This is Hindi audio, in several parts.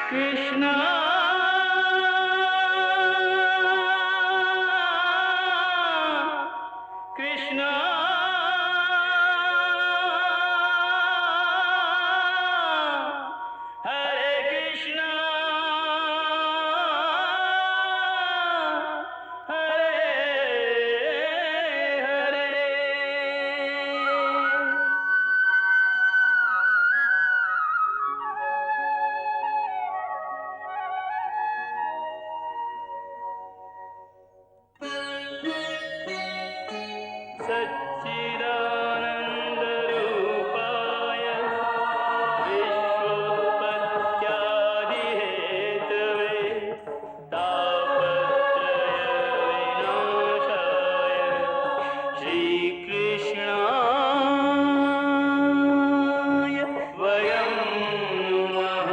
कृष्णा कृष्णा हरे कृष्णा हरे हरे। सच्चिदानन्दरूपाय विश्वोत्पत्त्यादिहेतवे तापत्रयविनाशाय श्रीकृष्णाय वयं नमः।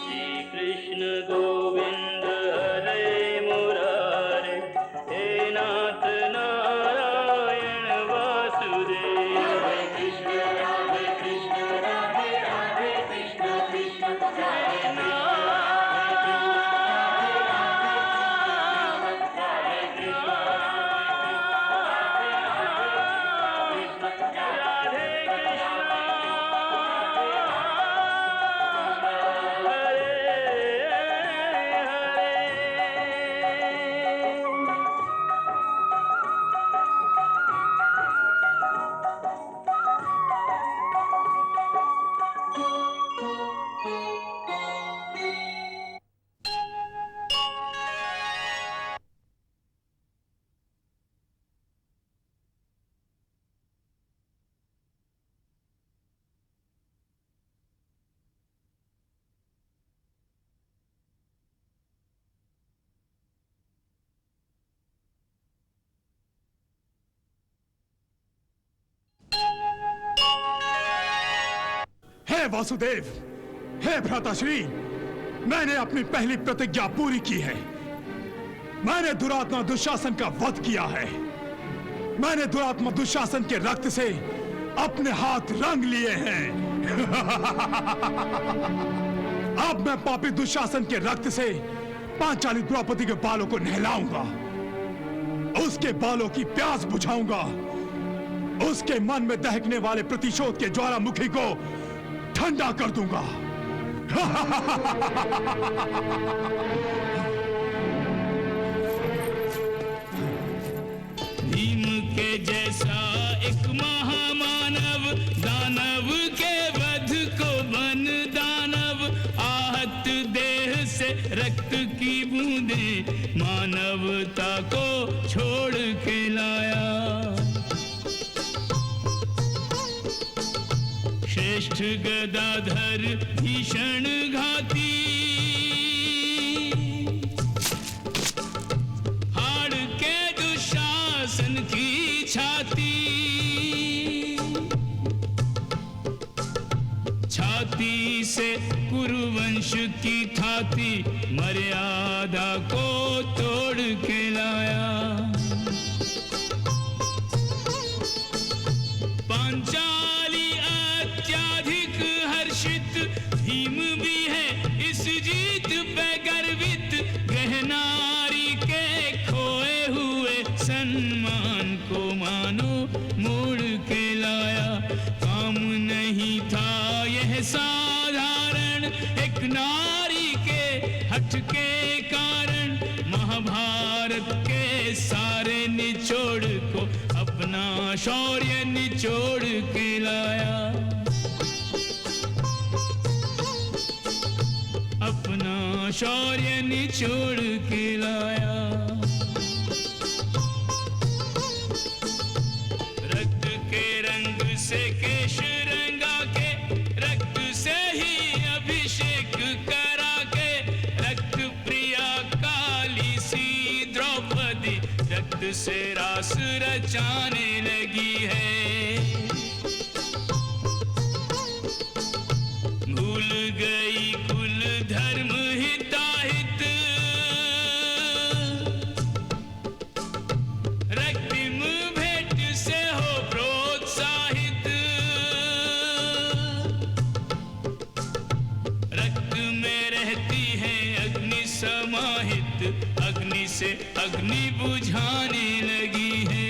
श्रीकृष्ण गोविन्द हरे मुरारे, हे नाथ नारायण वासुदेव। हरे कृष्ण राधे राधे कृष्ण कृष्ण कृष्ण हे वासुदेव, हे भ्राताश्री, मैंने अपनी पहली प्रतिज्ञा पूरी की है। मैंने दुरात्मा दुशासन का वध किया है। मैंने दुरात्मा दुशासन के रक्त से अपने हाथ रंग लिए हैं। अब मैं पापी दुशासन के रक्त से पांचाली द्रौपदी के बालों को नहलाऊंगा, उसके बालों की प्यास बुझाऊंगा, उसके मन में दहकने वाले प्रतिशोध के ज्वालामुखी को ठंडा कर दूंगा। भीम के जैसा एक महामानव, दानव के वध को बन दानव, आहत देह से रक्त की बूंदे मानवता को छोड़ के लाया। श्रेष्ठ गदाधर भीषण घाती, हाड़ के दुशासन की छाती, छाती से कुरुवंश की थाती मर्यादा को तोड़ के लाया। पांचाली अत्याधिक हर्षित, भीम भी है इस जीत पे गर्वित, गहनारी के खोए हुए सम्मान को मानो मोड़ के लाया। काम नहीं था यह साधारण, एक नारी के हठ के कारण महाभारत के सारे निचोड़ को अपना शौर्य निचोड़ के लाया। अपना शौर्य निचोड़ के लाया। रक्त के रंग से केश रंगा के, रक्त से ही अभिषेक करा के, रक्त प्रिया काली सी द्रौपदी रक्त से रास रचाने लगी है। भूल गई कुल धर्म हिताहित, रक्तिम भेंट से हो प्रोत्साहित। अग्नि बुझाने लगी है।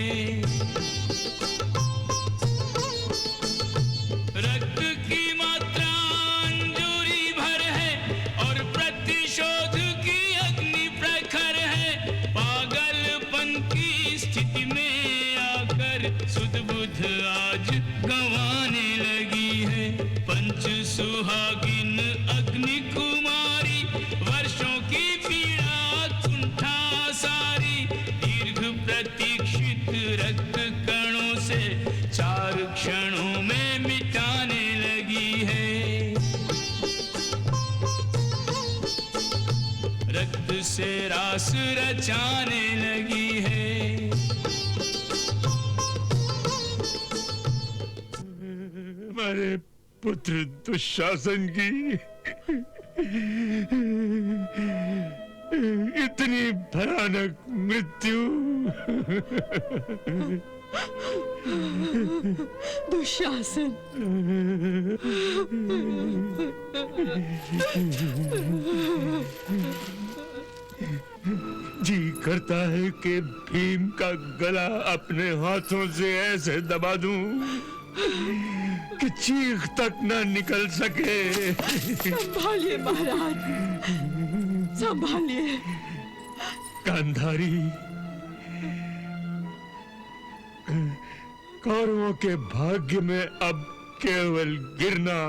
रक्त की मात्रा अंजूरी भर है और प्रतिशोध की अग्नि प्रखर है। पागलपन की स्थिति में आकर सुध-बुध आज गंवाने लगी है। पंच सुहागिन अग्नि कुमारी वर्षों की पीड़ा कुंठा सारी, दीर्घ प्रतीक्षित रक्त कणों से 4 क्षणों में मिटाने लगी है। रक्त से रास रचाने लगी है। हमारे पुत्र दुशासन की इतनी भयानक मृत्यु। दुशासन, जी करता है कि भीम का गला अपने हाथों से ऐसे दबा दूं कि चीख तक न निकल सके। संभालिए महाराज, संभालिए। गांधारी, कौरवों के भाग्य में अब केवल गिरना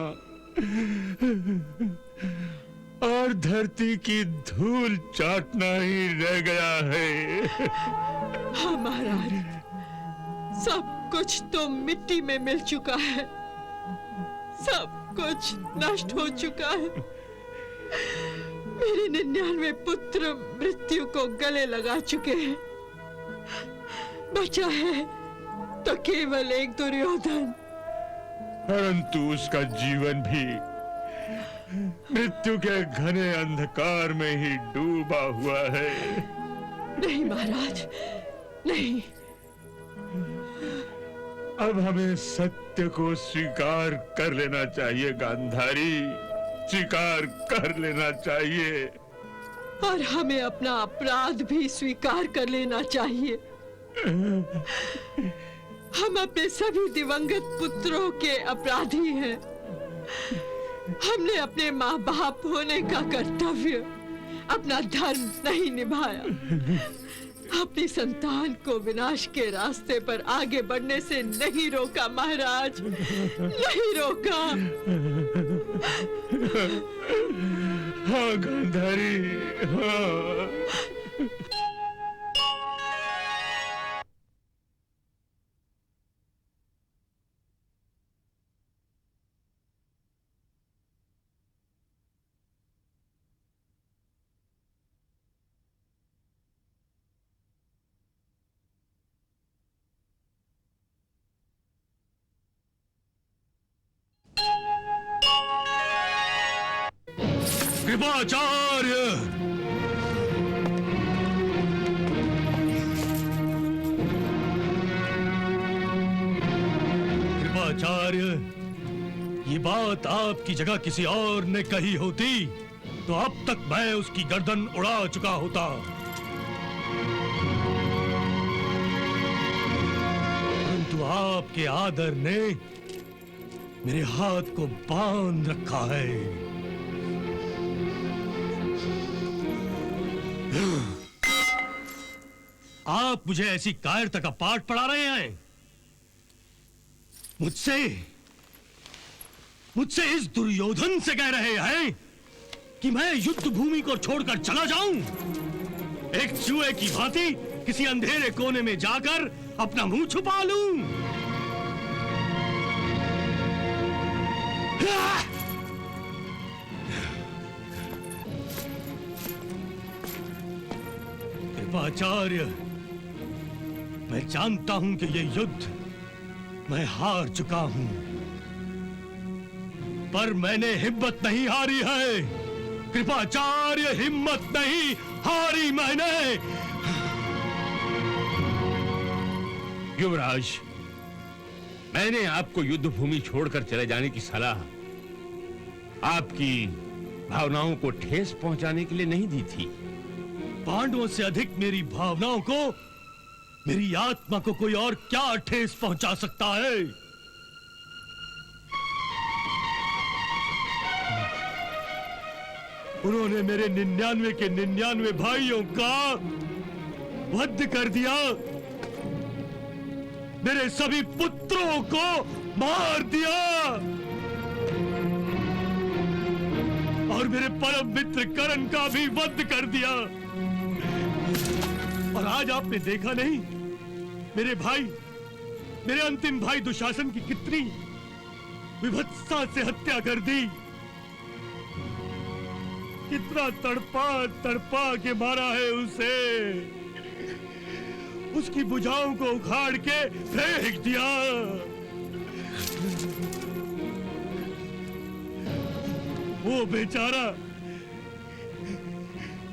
और धरती की धूल चाटना ही रह गया है। हाँ महाराज, सब कुछ तो मिट्टी में मिल चुका है, सब कुछ नष्ट हो चुका है। मेरे 99 पुत्र मृत्यु को गले लगा चुके हैं। बचा है तो केवल एक दुर्योधन। परंतु उसका जीवन भी मृत्यु के घने अंधकार में ही डूबा हुआ है। नहीं महाराज, नहीं। अब हमें सत्य को स्वीकार कर लेना चाहिए गांधारी, स्वीकार कर लेना चाहिए। और हमें अपना अपराध भी स्वीकार कर लेना चाहिए। हम अपने सभी दिवंगत पुत्रों के अपराधी हैं। हमने अपने माँ बाप होने का कर्तव्य, अपना धर्म नहीं निभाया। अपनी संतान को विनाश के रास्ते पर आगे बढ़ने से नहीं रोका महाराज, नहीं रोका। हाँ गांधारी, हाँ। कृपाचार्य, कृपाचार्य, ये बात आपकी जगह किसी और ने कही होती तो अब तक मैं उसकी गर्दन उड़ा चुका होता। परंतु आपके आदर ने मेरे हाथ को बांध रखा है। आप मुझे ऐसी कायरता का पाठ पढ़ा रहे हैं? मुझसे इस दुर्योधन से कह रहे हैं कि मैं युद्ध भूमि को छोड़कर चला जाऊं? एक चूहे की भांति किसी अंधेरे कोने में जाकर अपना मुंह छुपा लूं? कृपाचार्य, मैं जानता हूं कि ये युद्ध मैं हार चुका हूं, पर मैंने हिम्मत नहीं हारी है। कृपाचार्य, हिम्मत नहीं हारी मैंने। युवराज, मैंने आपको युद्ध भूमि छोड़कर चले जाने की सलाह आपकी भावनाओं को ठेस पहुंचाने के लिए नहीं दी थी। पांडवों से अधिक मेरी भावनाओं को, मेरी आत्मा को कोई और क्या ठेस पहुंचा सकता है? उन्होंने मेरे 99 के 99 भाइयों का वध कर दिया, मेरे सभी पुत्रों को मार दिया और मेरे परम मित्र कर्ण का भी वध कर दिया। और आज आपने देखा नहीं मेरे भाई, मेरे अंतिम भाई दुशासन की कितनी विभत्सता से हत्या कर दी, कितना तड़पा तड़पा के मारा है उसे, उसकी भुजाओं को उखाड़ के फेंक दिया। वो बेचारा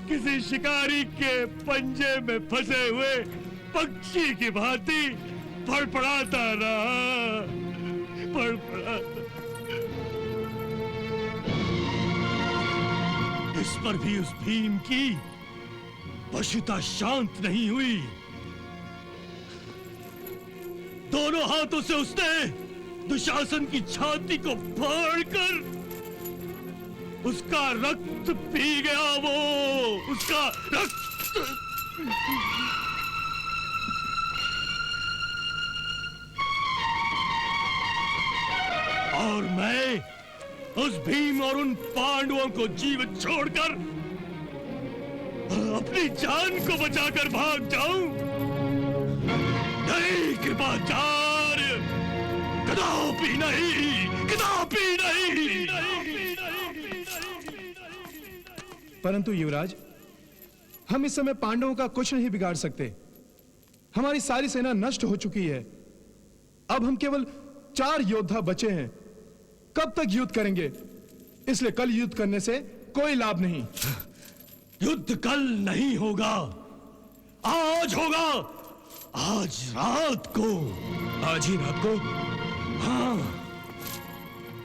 किसी शिकारी के पंजे में फंसे हुए पक्षी की भांति फड़फड़ाता रहा, फड़फड़ाता। इस पर भी उस भीम की वशुता शांत नहीं हुई। दोनों हाथों से उसने दुशासन की छाती को फाड़कर उसका रक्त पी गया, वो उसका रक्त। और मैं उस भीम और उन पांडवों को जीवित छोड़कर अपनी जान को बचाकर भाग जाऊं? नहीं कृपाचार्य, कदापि नहीं, कदापि नहीं। परंतु युवराज, हम इस समय पांडवों का कुछ नहीं बिगाड़ सकते। हमारी सारी सेना नष्ट हो चुकी है। अब हम केवल 4 योद्धा बचे हैं। कब तक युद्ध करेंगे? इसलिए कल युद्ध करने से कोई लाभ नहीं। युद्ध कल नहीं होगा, आज होगा, आज रात को। आज ही रात को? हाँ,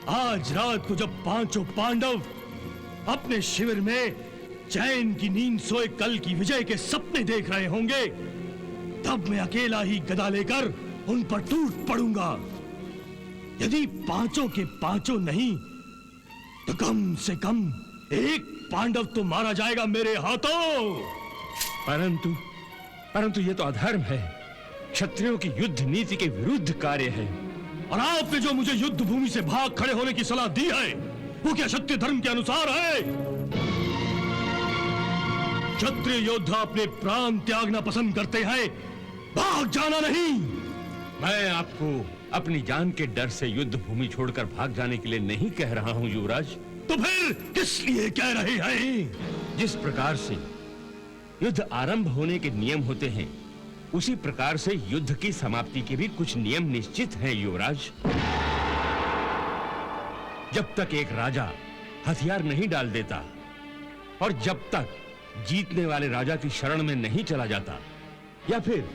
आज रात को जब पांचों पांडव अपने शिविर में चैन की नींद सोए कल की विजय के सपने देख रहे होंगे, तब मैं अकेला ही गदा लेकर उन पर टूट पड़ूंगा। यदि पांचों के पांचों नहीं तो कम से कम एक पांडव तो मारा जाएगा मेरे हाथों। परंतु ये तो अधर्म है, क्षत्रियों की युद्ध नीति के विरुद्ध कार्य है। और आपने जो मुझे युद्ध भूमि से भाग खड़े होने की सलाह दी है, वो क्या क्षत्रिय धर्म के अनुसार है? क्षत्रिय योद्धा अपने प्राण त्यागना पसंद करते हैं, भाग जाना नहीं। मैं आपको अपनी जान के डर से युद्ध भूमि छोड़कर भाग जाने के लिए नहीं कह रहा हूं युवराज। तो फिर किस लिए कह रहे हैं? जिस प्रकार से युद्ध आरंभ होने के नियम होते हैं, उसी प्रकार से युद्ध की समाप्ति के भी कुछ नियम निश्चित हैं युवराज। जब तक एक राजा हथियार नहीं डाल देता और जब तक जीतने वाले राजा की शरण में नहीं चला जाता या फिर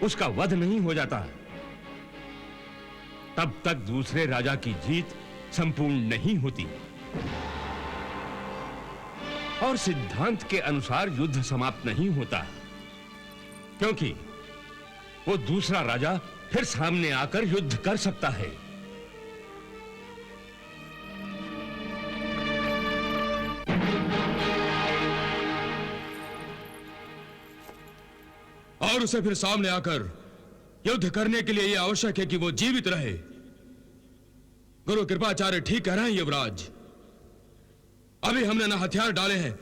उसका वध नहीं हो जाता, तब तक दूसरे राजा की जीत संपूर्ण नहीं होती। और सिद्धांत के अनुसार युद्ध समाप्त नहीं होता, क्योंकि वो दूसरा राजा फिर सामने आकर युद्ध कर सकता है। और उसे फिर सामने आकर युद्ध करने के लिए यह आवश्यक है कि वो जीवित रहे। गुरु कृपाचार्य ठीक कह रहे हैं युवराज। अभी हमने ना हथियार डाले हैं,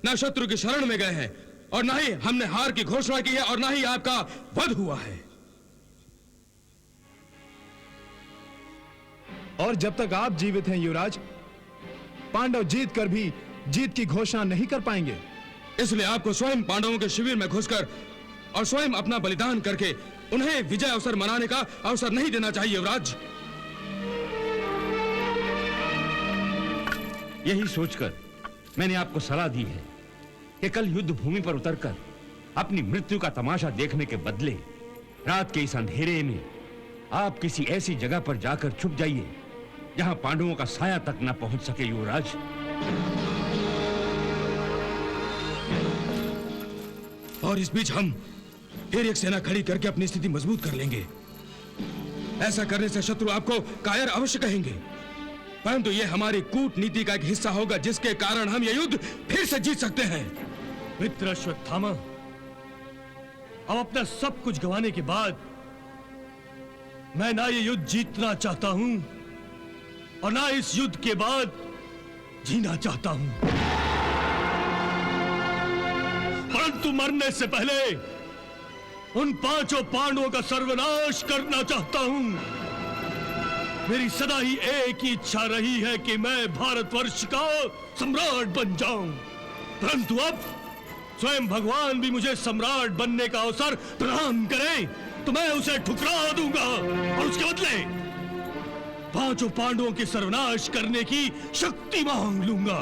ना शत्रु की शरण में गए हैं, और ना ही हमने हार की घोषणा की है, और ना ही आपका वध हुआ है। और जब तक आप जीवित हैं युवराज, पांडव जीत कर भी जीत की घोषणा नहीं कर पाएंगे। इसलिए आपको स्वयं पांडवों के शिविर में घुसकर और स्वयं अपना बलिदान करके उन्हें विजय अवसर मनाने का अवसर नहीं देना चाहिए युवराज। यही सोचकर मैंने आपको सलाह दी है कि कल युद्ध भूमि पर उतरकर अपनी मृत्यु का तमाशा देखने के बदले रात के इस अंधेरे में आप किसी ऐसी जगह पर जाकर छुप जाइए जहां पांडवों का साया तक न पहुंच सके युवराज। और इस बीच हम फिर एक सेना खड़ी करके अपनी स्थिति मजबूत कर लेंगे। ऐसा करने से शत्रु आपको कायर अवश्य कहेंगे, परंतु यह हमारी कूटनीति का एक हिस्सा होगा जिसके कारण हम यह युद्ध फिर से जीत सकते हैं। मित्र अश्वत्थामा, अब अपना सब कुछ गंवाने के बाद मैं ना ये युद्ध जीतना चाहता हूं और ना इस युद्ध के बाद जीना चाहता हूं, परंतु मरने से पहले उन 5 पांडवों का सर्वनाश करना चाहता हूं। मेरी सदा ही एक ही इच्छा रही है कि मैं भारतवर्ष का सम्राट बन जाऊं, परंतु अब स्वयं भगवान भी मुझे सम्राट बनने का अवसर प्रदान करे तो मैं उसे ठुकरा दूंगा और उसके बदले 5 पांडवों के सर्वनाश करने की शक्ति मांग लूंगा।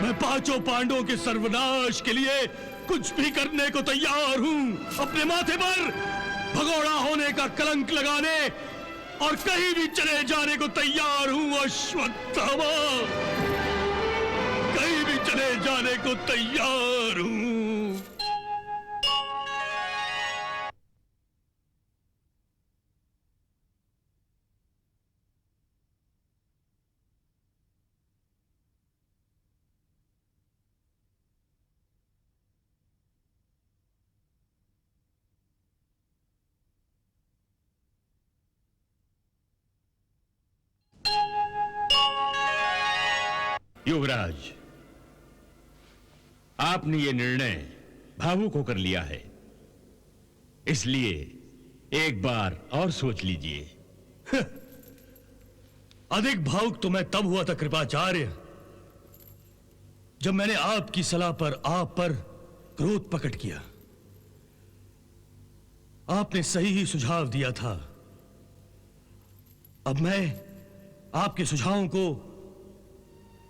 मैं 5 पांडवों के सर्वनाश के लिए कुछ भी करने को तैयार हूं। अपने माथे पर भगोड़ा होने का कलंक लगाने और कहीं भी चले जाने को तैयार हूं अश्वत्थामा, कहीं भी चले जाने को तैयार हूं। युवराज, आपने ये निर्णय भावुक होकर लिया है, इसलिए एक बार और सोच लीजिए। अधिक भावुक तो मैं तब हुआ था कृपाचार्य, जब मैंने आपकी सलाह पर आप पर क्रोध प्रकट किया। आपने सही ही सुझाव दिया था। अब मैं आपके सुझावों को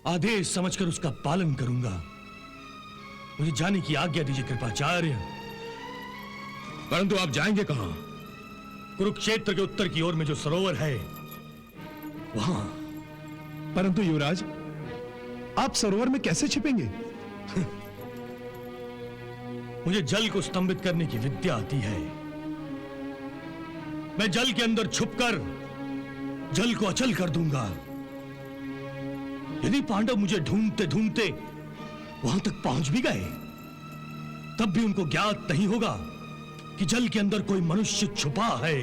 आदेश समझकर उसका पालन करूंगा। मुझे जाने की आज्ञा दीजिए कृपाचार्य। परंतु आप जाएंगे कहां? कुरुक्षेत्र के उत्तर की ओर में जो सरोवर है वहां। परंतु युवराज, आप सरोवर में कैसे छिपेंगे? मुझे जल को स्तंभित करने की विद्या आती है। मैं जल के अंदर छुपकर जल को अचल कर दूंगा। यदि पांडव मुझे ढूंढते ढूंढते वहां तक पहुंच भी गए, तब भी उनको ज्ञात नहीं होगा कि जल के अंदर कोई मनुष्य छुपा है।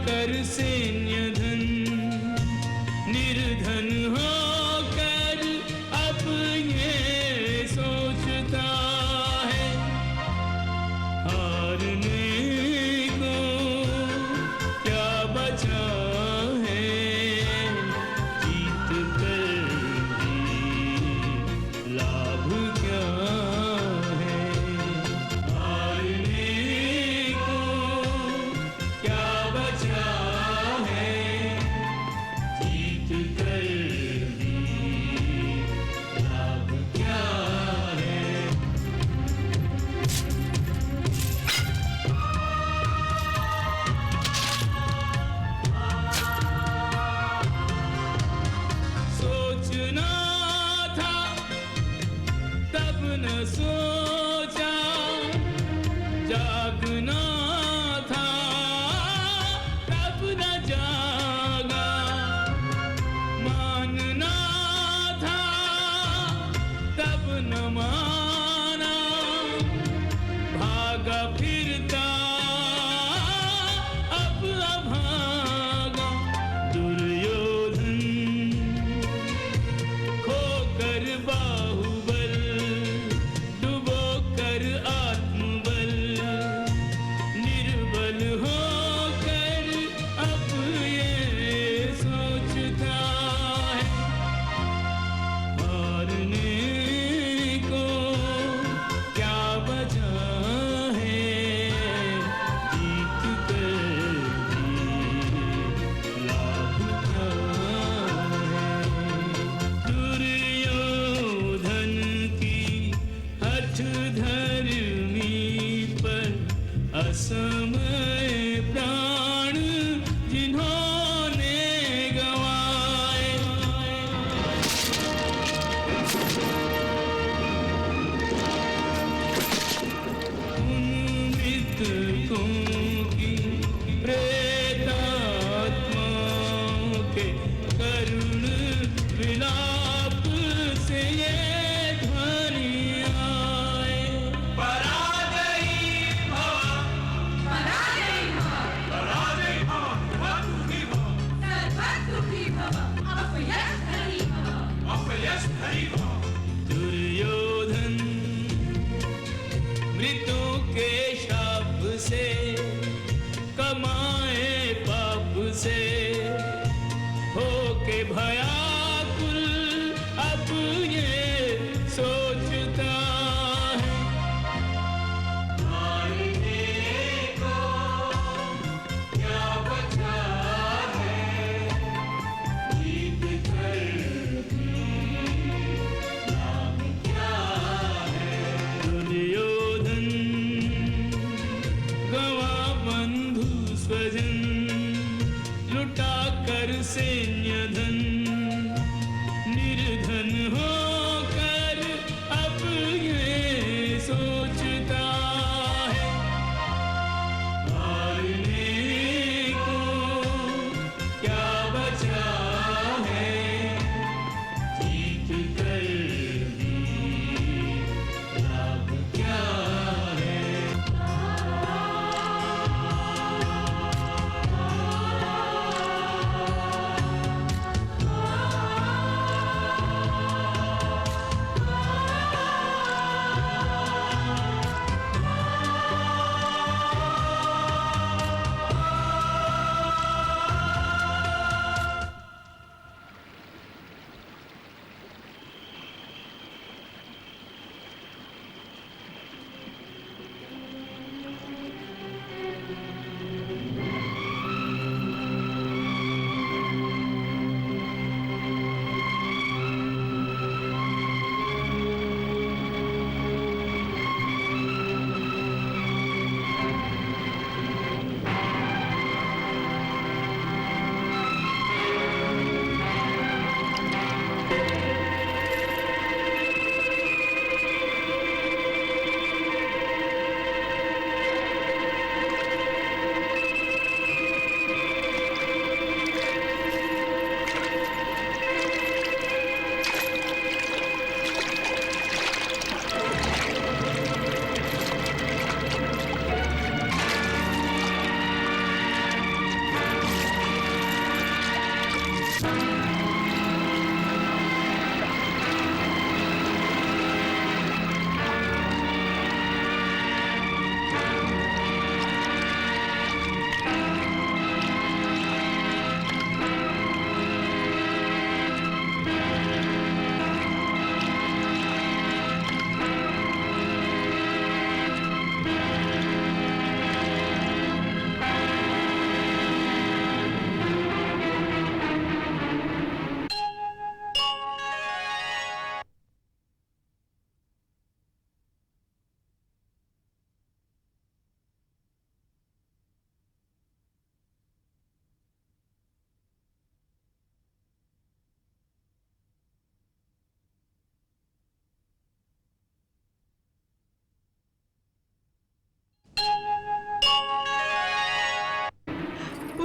कर सैन्य धन, निर्धन होकर अब ये सोचता है, हारने को क्या बचा है, जीत कर भी लाभ क्या है, हारने को क्या बचा है, जीत कर भी लाभ क्या है। सोचना था तब न सोचा, जागना था तब न जागा, मानना था तब न माना, भागा फिरता अब अभागा, दुर्योधन खोकर बाहुबल, डुबो कर आत्मबल, निर्बल होकर अब ये सोचता है, हारने को क्या बचा है, जीत कर भी लाभ क्या है। दुर्योधन की हठ धर्मी पर असमय प्राण जिन्होंने गंवाए, उन मृतकों की प्रेतात्माओं के करुण विलाप से ये ध्वनि आए, दुर्योधन मृतों के शाप से, कमाए पाप से, होके भयाकुल अब ये सोचता है, हारने को क्या बचा है, जीत कर भी लाभ क्या है। दुर्योधन गवा बंधु स्वजन, लुटा कर सैन्य धन, निर्धन होकर अब ये सोचता है, हारने को क्या बचा है, जीत कर भी लाभ क्या है।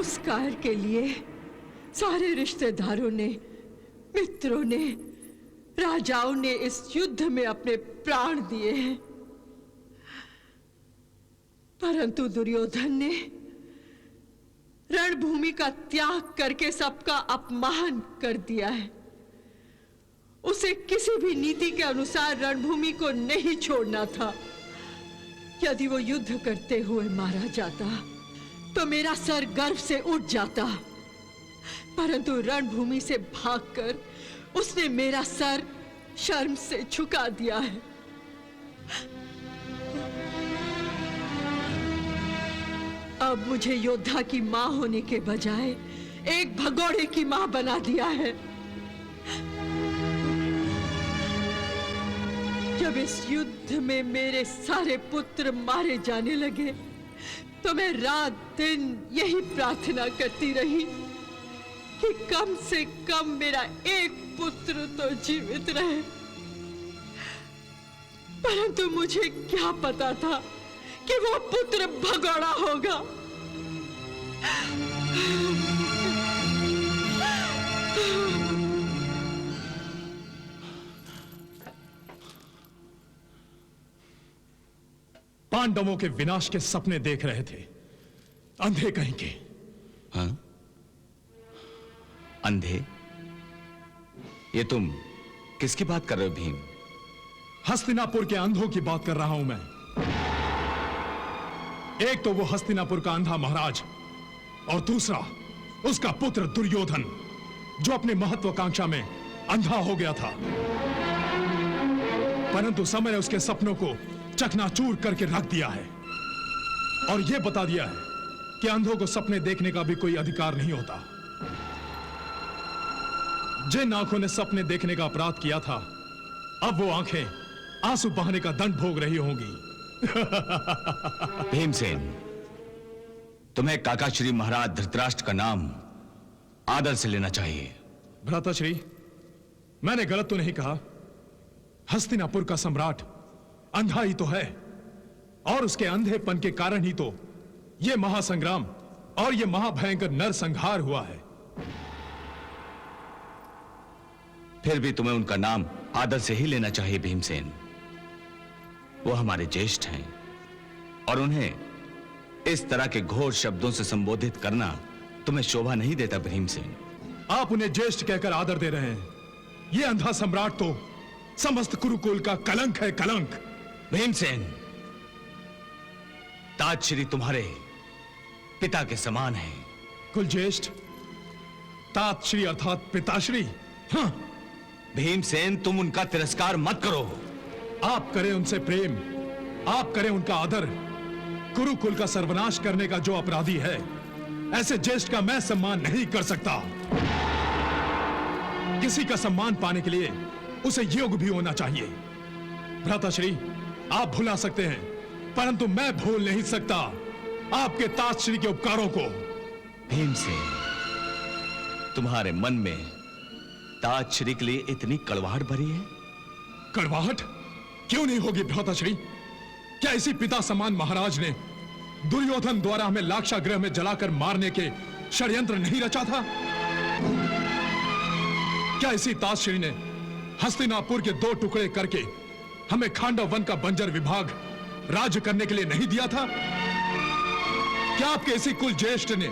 उस कायर के लिए सारे रिश्तेदारों ने, मित्रों ने, राजाओं ने इस युद्ध में अपने प्राण दिए हैं, परंतु दुर्योधन ने रणभूमि का त्याग करके सबका अपमान कर दिया है। उसे किसी भी नीति के अनुसार रणभूमि को नहीं छोड़ना था। यदि वो युद्ध करते हुए मारा जाता तो मेरा सर गर्व से उठ जाता, परंतु रणभूमि से भागकर उसने मेरा सर शर्म से झुका दिया है। अब मुझे योद्धा की मां होने के बजाय एक भगोड़े की मां बना दिया है। जब इस युद्ध में मेरे सारे पुत्र मारे जाने लगे तो मैं रात दिन यही प्रार्थना करती रही कि कम से कम मेरा एक पुत्र तो जीवित रहे, परंतु मुझे क्या पता था कि वो पुत्र भगोड़ा होगा। पांडवों के विनाश के सपने देख रहे थे, अंधे कहीं के। हाँ? अंधे? ये तुम किसकी बात कर रहे हो भीम? हस्तिनापुर के अंधों की बात कर रहा हूं मैं। एक तो वो हस्तिनापुर का अंधा महाराज और दूसरा उसका पुत्र दुर्योधन, जो अपने महत्वाकांक्षा में अंधा हो गया था, परंतु समय ने उसके सपनों को चकनाचूर करके रख दिया है और यह बता दिया है कि अंधों को सपने देखने का भी कोई अधिकार नहीं होता। जिन आंखों ने सपने देखने का अपराध किया था, अब वो आंखें आंसू बहाने का दंड भोग रही होंगी। भीमसेन, तुम्हें काकाश्री महाराज धृतराष्ट्र का नाम आदर से लेना चाहिए। भ्राताश्री, मैंने गलत तो नहीं कहा। हस्तिनापुर का सम्राट अंधा ही तो है और उसके अंधेपन के कारण ही तो यह महासंग्राम और यह महाभयंकर नरसंहार हुआ है। फिर भी तुम्हें उनका नाम आदर से ही लेना चाहिए भीमसेन। वो हमारे ज्येष्ठ हैं और उन्हें इस तरह के घोर शब्दों से संबोधित करना तुम्हें शोभा नहीं देता भीमसेन। आप उन्हें ज्येष्ठ कहकर आदर दे रहे हैं। यह अंधा सम्राट तो समस्त कुरुकुल का कलंक है, कलंक। भीमसेन, ताजश्री तुम्हारे पिता के समान है। कुल ज्येष्ठ, तातश्री अर्थात पिताश्री। हाँ। भीमसेन, तुम उनका तिरस्कार मत करो। आप करें उनसे प्रेम, आप करें उनका आदर। कुरुकुल का सर्वनाश करने का जो अपराधी है, ऐसे ज्येष्ठ का मैं सम्मान नहीं कर सकता। किसी का सम्मान पाने के लिए उसे योग भी होना चाहिए। भ्राताश्री, आप भुला सकते हैं, परंतु मैं भूल नहीं सकता आपके ताजश्री के उपकारों को। भीमसेन, तुम्हारे मन में ताजश्री के लिए इतनी कड़वाहट भरी है? कड़वाहट क्यों नहीं होगी भ्राताश्री? क्या इसी पिता समान महाराज ने दुर्योधन द्वारा हमें लाक्षागृह में जलाकर मारने के षड्यंत्र नहीं रचा था? क्या इसी ताजश्री ने हस्तिनापुर के 2 टुकड़े करके हमें खांडव वन का बंजर विभाग राज्य करने के लिए नहीं दिया था? क्या आपके इसी कुल ज्येष्ठ ने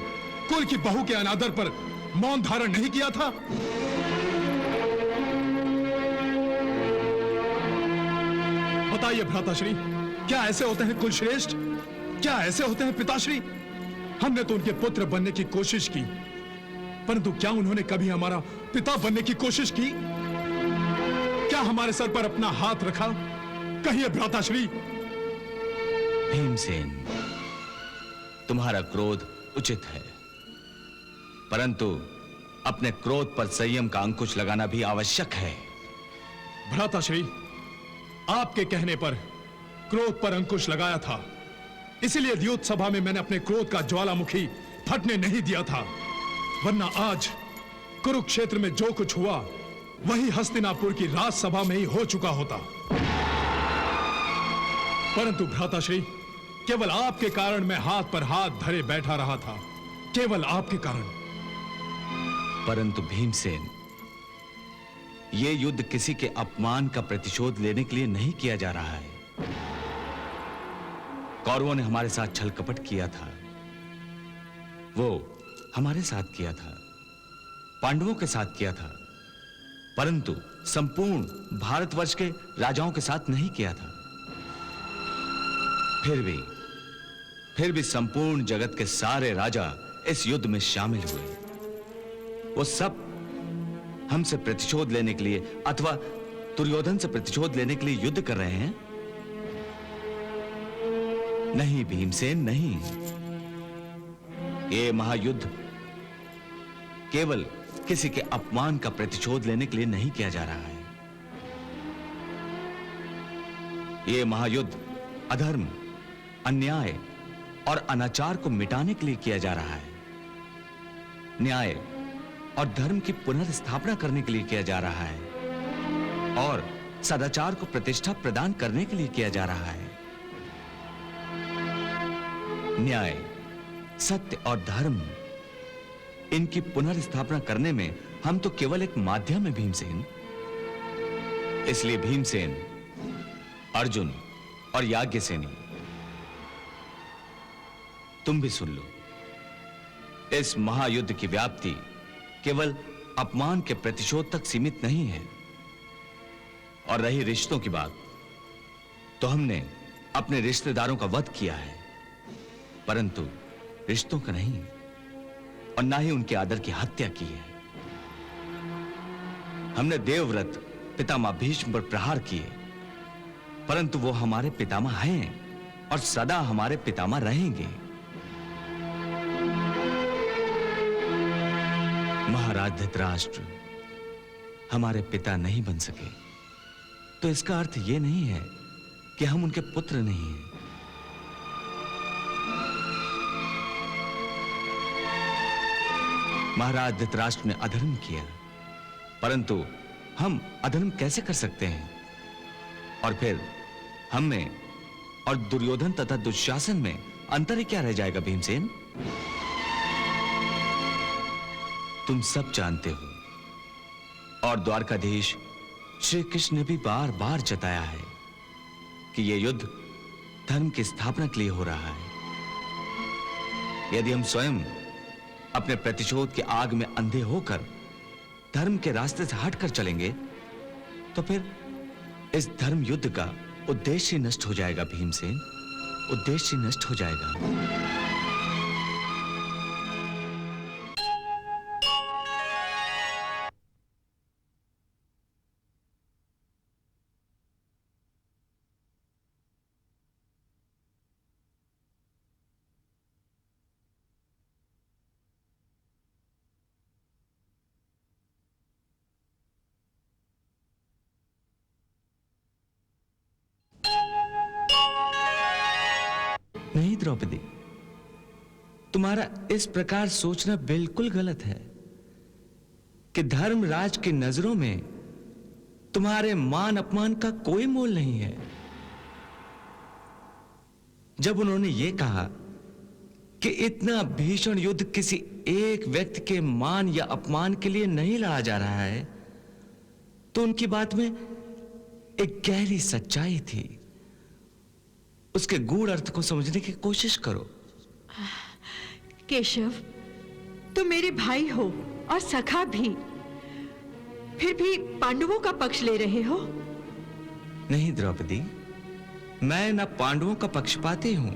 कुल की बहू के अनादर पर मौन धारण नहीं किया था? बताइए भ्राताश्री, क्या ऐसे होते हैं कुल श्रेष्ठ? क्या ऐसे होते हैं पिताश्री? हमने तो उनके पुत्र बनने की कोशिश की, परंतु क्या उन्होंने कभी हमारा पिता बनने की कोशिश की? क्या हमारे सर पर अपना हाथ रखा? कहिए भ्राताश्री। भीमसेन, तुम्हारा क्रोध उचित है, परंतु अपने क्रोध पर संयम का अंकुश लगाना भी आवश्यक है। भ्राताश्री, आपके कहने पर क्रोध पर अंकुश लगाया था, इसीलिए द्योत सभा में मैंने अपने क्रोध का ज्वालामुखी फटने नहीं दिया था, वरना आज कुरुक्षेत्र में जो कुछ हुआ वही हस्तिनापुर की राजसभा में ही हो चुका होता। परंतु भ्राताश्री, केवल आपके कारण मैं हाथ पर हाथ धरे बैठा रहा था। केवल आपके कारण। परंतु भीमसेन, यह युद्ध किसी के अपमान का प्रतिशोध लेने के लिए नहीं किया जा रहा है। कौरवों ने हमारे साथ छल कपट किया था, वो हमारे साथ किया था, पांडवों के साथ किया था, परंतु संपूर्ण भारतवर्ष के राजाओं के साथ नहीं किया था। फिर भी संपूर्ण जगत के सारे राजा इस युद्ध में शामिल हुए। वो सब हमसे प्रतिशोध लेने के लिए अथवा दुर्योधन से प्रतिशोध लेने के लिए युद्ध कर रहे हैं। नहीं भीमसेन, नहीं। ये महायुद्ध केवल किसी के अपमान का प्रतिशोध लेने के लिए नहीं किया जा रहा है। ये महायुद्ध अधर्म, अन्याय और अनाचार को मिटाने के लिए किया जा रहा है। न्याय और धर्म की पुनर्स्थापना करने के लिए किया जा रहा है और सदाचार को प्रतिष्ठा प्रदान करने के लिए किया जा रहा है। न्याय, सत्य और धर्म, इनकी पुनर्स्थापना करने में हम तो केवल एक माध्यम है भीमसेन। इसलिए भीमसेन, अर्जुन और याज्ञसेनी, तुम भी सुन लो। इस महायुद्ध की व्याप्ति केवल अपमान के प्रतिशोध तक सीमित नहीं है। और रही रिश्तों की बात, तो हमने अपने रिश्तेदारों का वध किया है, परंतु रिश्तों का नहीं, और ना ही उनके आदर की हत्या की है। हमने देवव्रत पितामह भीष्म पर प्रहार किए, परंतु वो हमारे पितामह हैं और सदा हमारे पितामह रहेंगे। महाराज धृतराष्ट्र हमारे पिता नहीं बन सके, तो इसका अर्थ यह नहीं है कि हम उनके पुत्र नहीं हैं। महाराज धृतराष्ट्र ने अधर्म किया, परंतु हम अधर्म कैसे कर सकते हैं? और फिर हम में और दुर्योधन तथा दुशासन में अंतर ही क्या रह जाएगा भीमसेन? तुम सब जानते हो और द्वारकाधीश श्री कृष्ण ने भी बार बार जताया है कि यह युद्ध धर्म की स्थापना के लिए हो रहा है। यदि हम स्वयं अपने प्रतिशोध के आग में अंधे होकर धर्म के रास्ते से हटकर चलेंगे, तो फिर इस धर्म युद्ध का उद्देश्य नष्ट हो जाएगा भीमसेन, उद्देश्य नष्ट हो जाएगा। नहीं द्रौपदी, तुम्हारा इस प्रकार सोचना बिल्कुल गलत है कि धर्मराज की नजरों में तुम्हारे मान अपमान का कोई मोल नहीं है। जब उन्होंने यह कहा कि इतना भीषण युद्ध किसी एक व्यक्ति के मान या अपमान के लिए नहीं लड़ा जा रहा है, तो उनकी बात में एक गहरी सच्चाई थी। उसके गूढ़ अर्थ को समझने की कोशिश करो। केशव, तुम मेरे भाई हो और सखा भी, फिर भी पांडवों का पक्ष ले रहे हो? नहीं द्रौपदी, मैं न पांडवों का पक्षपाती हूं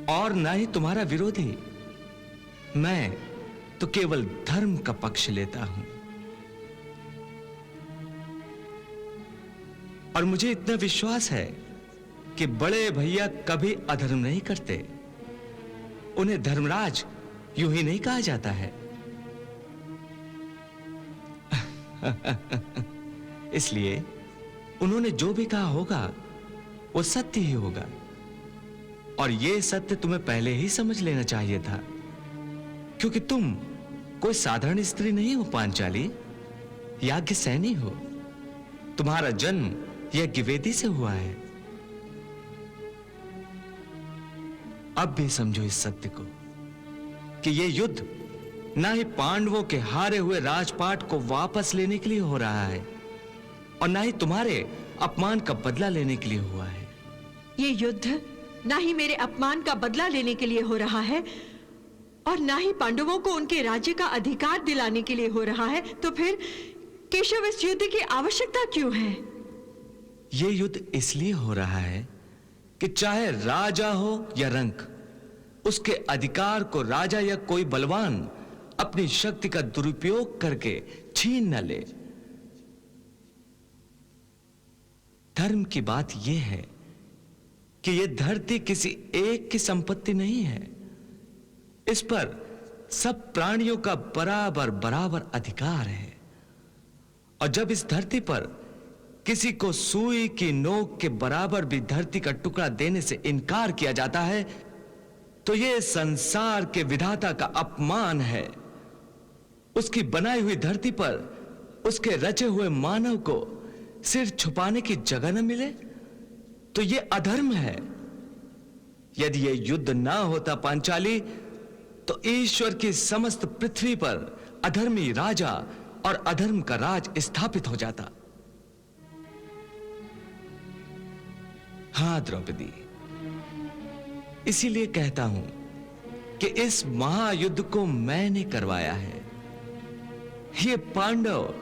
और न ही तुम्हारा विरोधी। मैं तो केवल धर्म का पक्ष लेता हूं। और मुझे इतना विश्वास है कि बड़े भैया कभी अधर्म नहीं करते। उन्हें धर्मराज यूं ही नहीं कहा जाता है। इसलिए उन्होंने जो भी कहा होगा वो सत्य ही होगा, और यह सत्य तुम्हें पहले ही समझ लेना चाहिए था, क्योंकि तुम कोई साधारण स्त्री नहीं हो पांचाली, याज्ञसेनी हो। तुम्हारा जन्म यज्ञवेदी से हुआ है। अब भी समझो इस सत्य को कि यह युद्ध ना ही पांडवों के हारे हुए राजपाट को वापस लेने के लिए हो रहा है और ना ही तुम्हारे अपमान का बदला लेने के लिए हुआ है। ये युद्ध ना ही मेरे अपमान का बदला लेने के लिए हो रहा है और ना ही पांडवों को उनके राज्य का अधिकार दिलाने के लिए हो रहा है। तो फिर केशव इस युद्ध की आवश्यकता क्यों है? यह युद्ध इसलिए हो रहा है कि चाहे राजा हो या रंक, उसके अधिकार को राजा या कोई बलवान अपनी शक्ति का दुरुपयोग करके छीन न ले। धर्म की बात यह है कि यह धरती किसी एक की संपत्ति नहीं है। इस पर सब प्राणियों का बराबर बराबर अधिकार है और जब इस धरती पर किसी को सुई की नोक के बराबर भी धरती का टुकड़ा देने से इनकार किया जाता है तो यह संसार के विधाता का अपमान है। उसकी बनाई हुई धरती पर उसके रचे हुए मानव को सिर छुपाने की जगह न मिले तो यह अधर्म है। यदि यह युद्ध ना होता पांचाली तो ईश्वर की समस्त पृथ्वी पर अधर्मी राजा और अधर्म का राज स्थापित हो जाता। हां द्रौपदी, इसीलिए कहता हूं कि इस महायुद्ध को मैंने करवाया है। ये पांडव,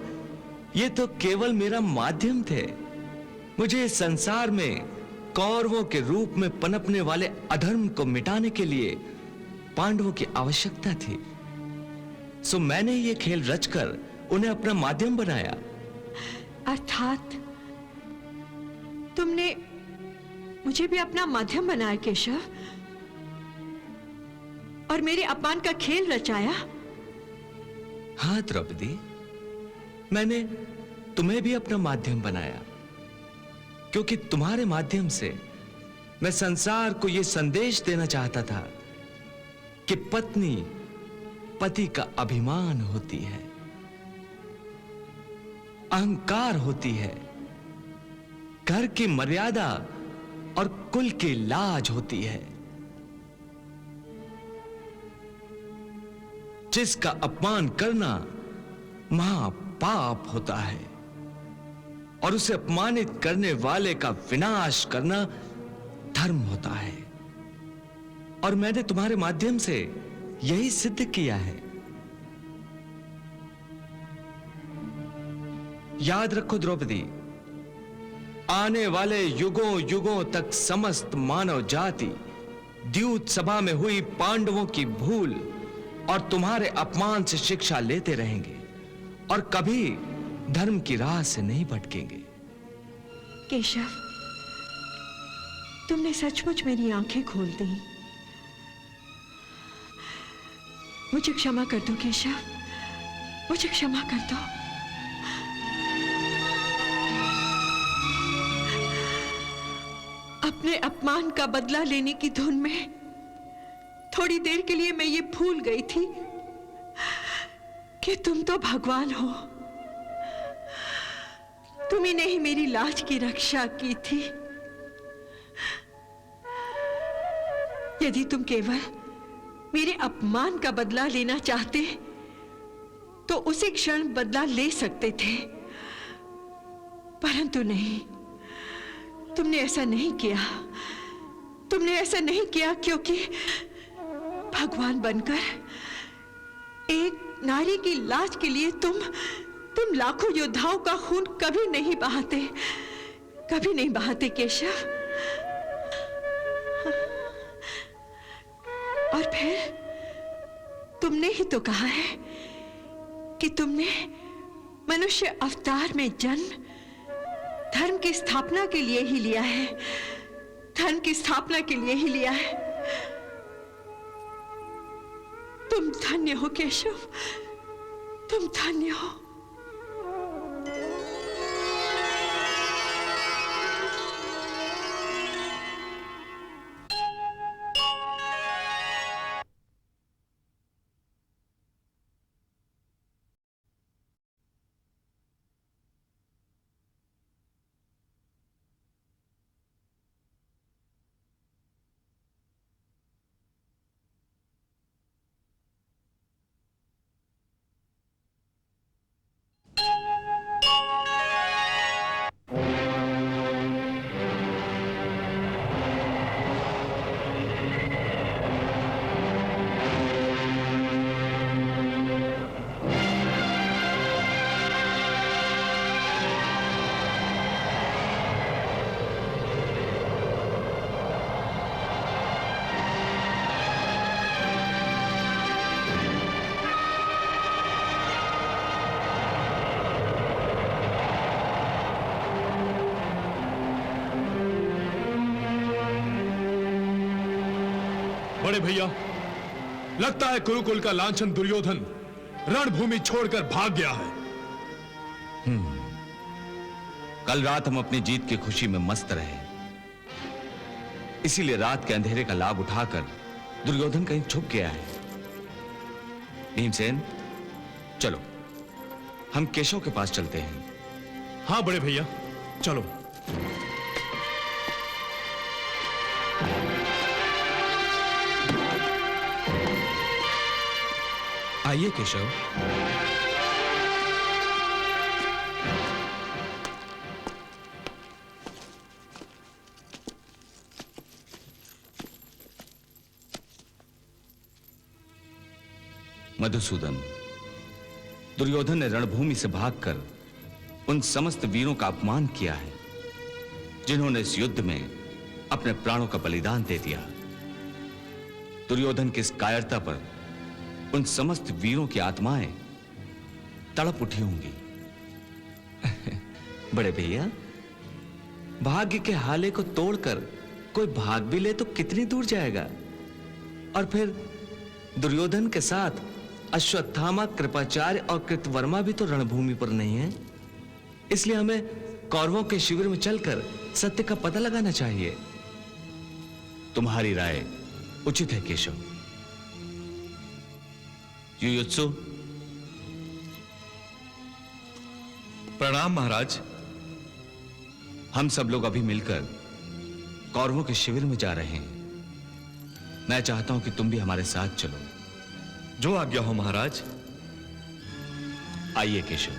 ये तो केवल मेरा माध्यम थे। मुझे इस संसार में कौरवों के रूप में पनपने वाले अधर्म को मिटाने के लिए पांडवों की आवश्यकता थी। सो मैंने ये खेल रचकर उन्हें अपना माध्यम बनाया। अर्थात तुमने मुझे भी अपना माध्यम बनाया केशव और मेरे अपमान का खेल रचाया। हां द्रौपदी, मैंने तुम्हें भी अपना माध्यम बनाया क्योंकि तुम्हारे माध्यम से मैं संसार को यह संदेश देना चाहता था कि पत्नी पति का अभिमान होती है, अहंकार होती है, घर की मर्यादा और कुल की लाज होती है। जिसका अपमान करना महापाप होता है और उसे अपमानित करने वाले का विनाश करना धर्म होता है। और मैंने तुम्हारे माध्यम से यही सिद्ध किया है। याद रखो द्रौपदी, आने वाले युगों युगों तक समस्त मानव जाति द्यूत सभा में हुई पांडवों की भूल और तुम्हारे अपमान से शिक्षा लेते रहेंगे और कभी धर्म की राह से नहीं भटकेंगे। केशव, तुमने सचमुच मेरी आंखें खोल दी। मुझे क्षमा कर दो केशव, मुझे क्षमा कर दो। अपने अपमान का बदला लेने की धुन में थोड़ी देर के लिए मैं ये भूल गई थी कि तुम तो भगवान हो। तुम्ही ने ही मेरी लाज की रक्षा की थी। यदि तुम केवल मेरे अपमान का बदला लेना चाहते तो उसी क्षण बदला ले सकते थे, परंतु नहीं, तुमने ऐसा नहीं किया। तुमने ऐसा नहीं किया क्योंकि भगवान बनकर एक नारी की लाज के लिए तुम लाखों योद्धाओं का खून कभी नहीं बहाते, कभी नहीं बहाते केशव। और फिर तुमने ही तो कहा है कि तुमने मनुष्य अवतार में जन्म धर्म की स्थापना के लिए ही लिया है, धर्म की स्थापना के लिए ही लिया है। तुम धन्य हो केशव, तुम धन्य हो। बड़े भैया, लगता है कुरुकुल का लांछन दुर्योधन रणभूमि छोड़कर भाग गया है। कल रात हम अपनी जीत की खुशी में मस्त रहे, इसीलिए रात के अंधेरे का लाभ उठाकर दुर्योधन कहीं छुप गया है। भीमसेन, चलो हम केशव के पास चलते हैं। हाँ बड़े भैया, चलो। आइए केशव। मधुसूदन, दुर्योधन ने रणभूमि से भागकर उन समस्त वीरों का अपमान किया है जिन्होंने इस युद्ध में अपने प्राणों का बलिदान दे दिया। दुर्योधन की इस कायरता पर उन समस्त वीरों की आत्माएं तड़प उठी होंगी। बड़े भैया, भाग्य के हाले को तोड़कर कोई भाग भी ले तो कितनी दूर जाएगा। और फिर दुर्योधन के साथ अश्वत्थामा, कृपाचार्य और कृतवर्मा भी तो रणभूमि पर नहीं है। इसलिए हमें कौरवों के शिविर में चलकर सत्य का पता लगाना चाहिए। तुम्हारी राय उचित है केशव। युयुत्सु। प्रणाम महाराज। हम सब लोग अभी मिलकर कौरवों के शिविर में जा रहे हैं। मैं चाहता हूं कि तुम भी हमारे साथ चलो। जो आज्ञा हो महाराज। आइए केशव,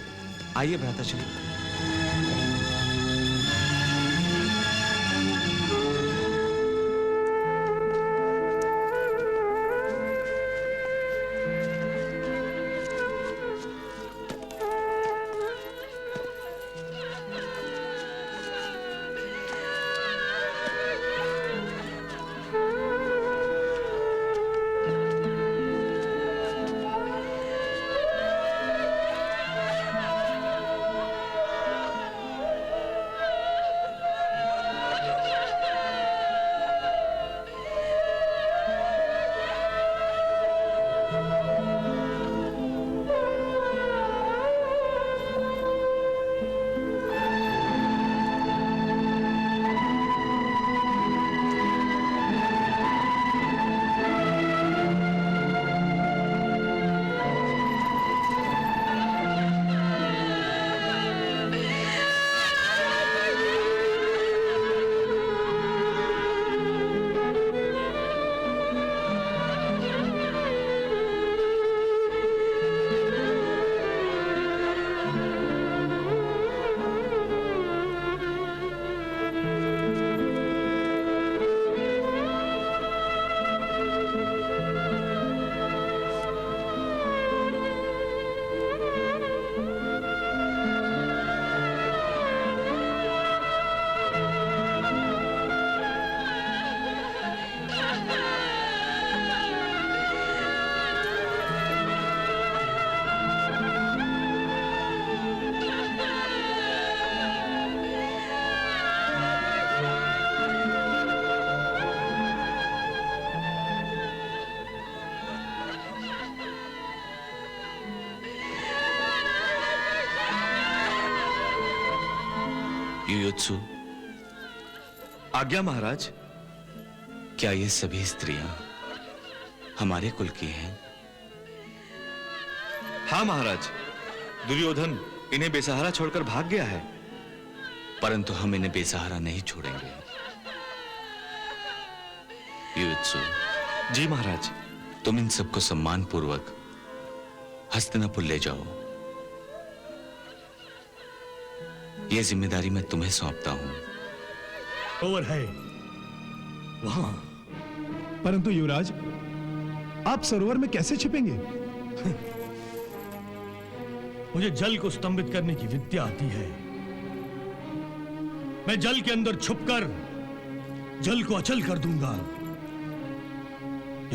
आइए भ्राताश्री। युयुत्सु। आज्ञा महाराज। क्या ये सभी स्त्रियां हमारे कुल की हैं? हाँ महाराज, दुर्योधन इन्हें बेसहारा छोड़कर भाग गया है। परंतु हम इन्हें बेसहारा नहीं छोड़ेंगे। युयुत्सु। जी महाराज। तुम इन सबको सम्मान पूर्वक हस्तिनापुर ले जाओ। यह जिम्मेदारी मैं तुम्हें सौंपता हूं। और है वहां। परंतु युवराज, आप सरोवर में कैसे छिपेंगे? मुझे जल को स्तंभित करने की विद्या आती है। मैं जल के अंदर छुपकर जल को अचल कर दूंगा।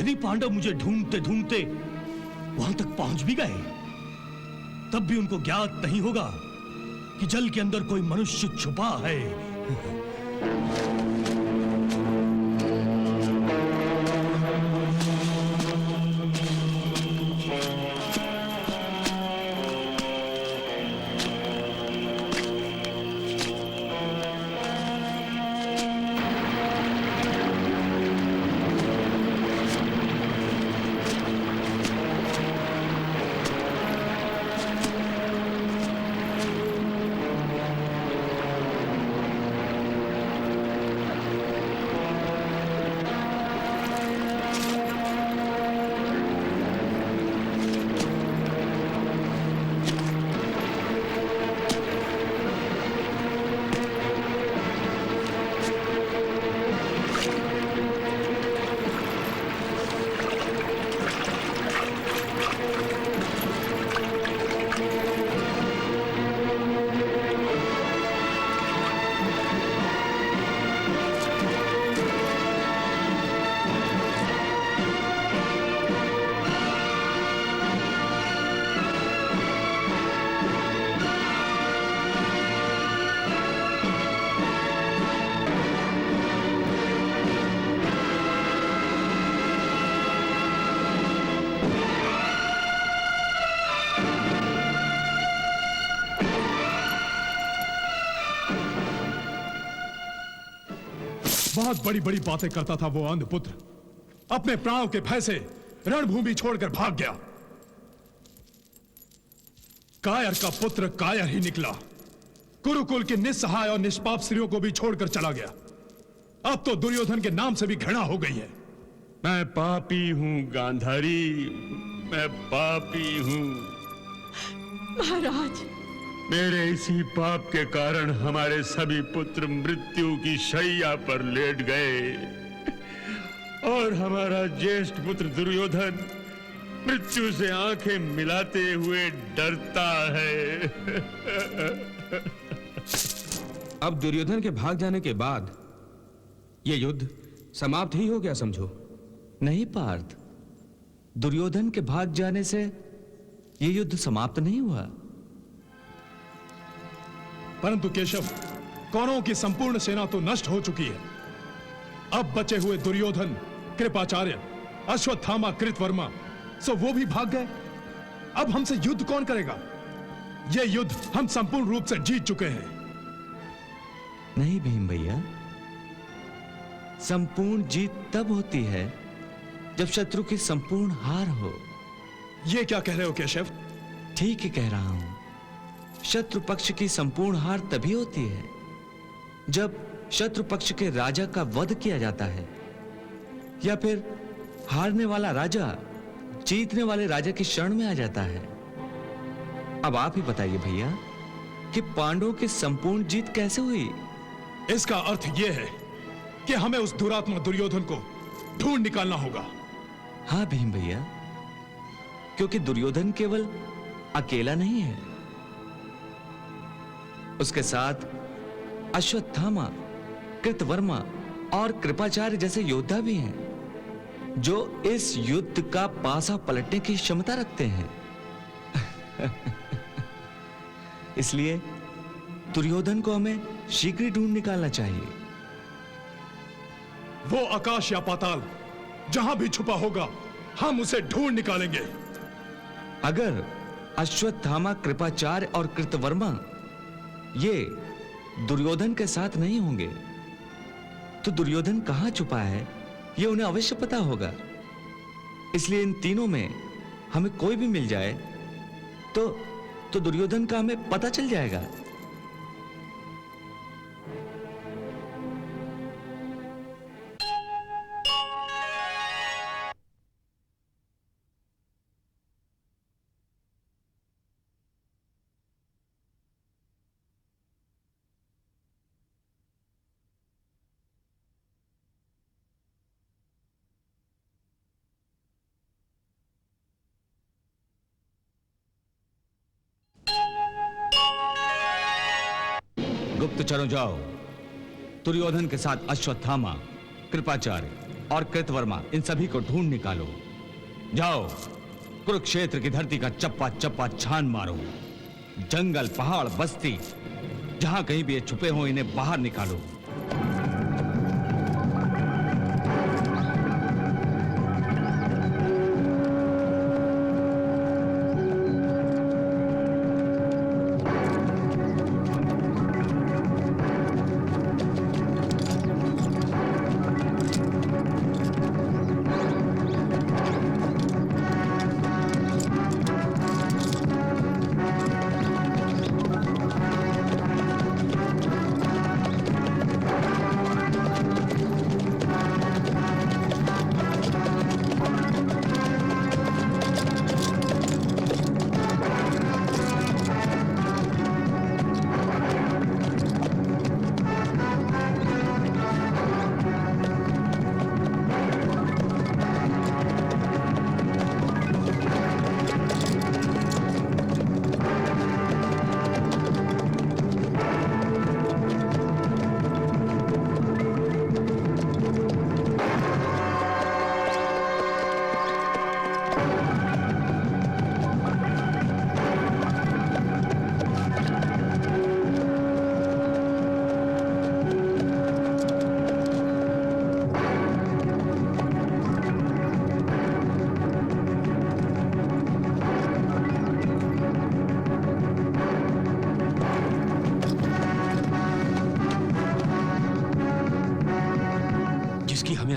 यदि पांडव मुझे ढूंढते ढूंढते वहां तक पहुंच भी गए, तब भी उनको ज्ञात नहीं होगा कि जल के अंदर कोई मनुष्य छुपा है। बहुत बड़ी बड़ी बातें करता था वो अंधपुत्र, अपने प्राणों के भय से रणभूमि छोड़कर भाग गया। कायर का पुत्र कायर ही निकला, कुरुकुल की निस्सहाय और निष्पाप स्त्रियों को भी छोड़कर चला गया। अब तो दुर्योधन के नाम से भी घृणा हो गई है। मैं पापी हूं गांधारी, मैं पापी हूं। महाराज, मेरे इसी पाप के कारण हमारे सभी पुत्र मृत्यु की शैया पर लेट गए और हमारा ज्येष्ठ पुत्र दुर्योधन मृत्यु से आंखें मिलाते हुए डरता है। अब दुर्योधन के भाग जाने के बाद यह युद्ध समाप्त ही हो गया समझो। नहीं पार्थ, दुर्योधन के भाग जाने से यह युद्ध समाप्त नहीं हुआ। परंतु केशव, कौरवों की संपूर्ण सेना तो नष्ट हो चुकी है। अब बचे हुए दुर्योधन, कृपाचार्य, अश्वत्थामा, कृतवर्मा, सो वो भी भाग गए। अब हमसे युद्ध कौन करेगा? यह युद्ध हम संपूर्ण रूप से जीत चुके हैं। नहीं भीम भैया, संपूर्ण जीत तब होती है जब शत्रु की संपूर्ण हार हो। यह क्या कह रहे हो केशव? ठीक ही कह रहा हूं। शत्रु पक्ष की संपूर्ण हार तभी होती है जब शत्रु पक्ष के राजा का वध किया जाता है, या फिर हारने वाला राजा जीतने वाले राजा की शरण में आ जाता है। अब आप ही बताइए भैया कि पांडवों की संपूर्ण जीत कैसे हुई? इसका अर्थ यह है कि हमें उस दुरात्मा दुर्योधन को ढूंढ निकालना होगा। हाँ भीम भैया, क्योंकि दुर्योधन केवल अकेला नहीं है, उसके साथ अश्वत्थामा, कृतवर्मा और कृपाचार्य जैसे योद्धा भी हैं जो इस युद्ध का पासा पलटने की क्षमता रखते हैं। इसलिए दुर्योधन को हमें शीघ्र ही ढूंढ निकालना चाहिए। वो आकाश या पाताल जहां भी छुपा होगा, हम उसे ढूंढ निकालेंगे। अगर अश्वत्थामा, कृपाचार्य और कृतवर्मा ये दुर्योधन के साथ नहीं होंगे तो दुर्योधन कहां छुपा है ये उन्हें अवश्य पता होगा। इसलिए इन तीनों में हमें कोई भी मिल जाए तो दुर्योधन का हमें पता चल जाएगा। गुप्तचरों, जाओ दुर्योधन के साथ अश्वत्थामा, कृपाचार्य और कृतवर्मा, इन सभी को ढूंढ निकालो। जाओ कुरुक्षेत्र की धरती का चप्पा चप्पा छान मारो। जंगल, पहाड़, बस्ती, जहां कहीं भी ये छुपे हो इन्हें बाहर निकालो।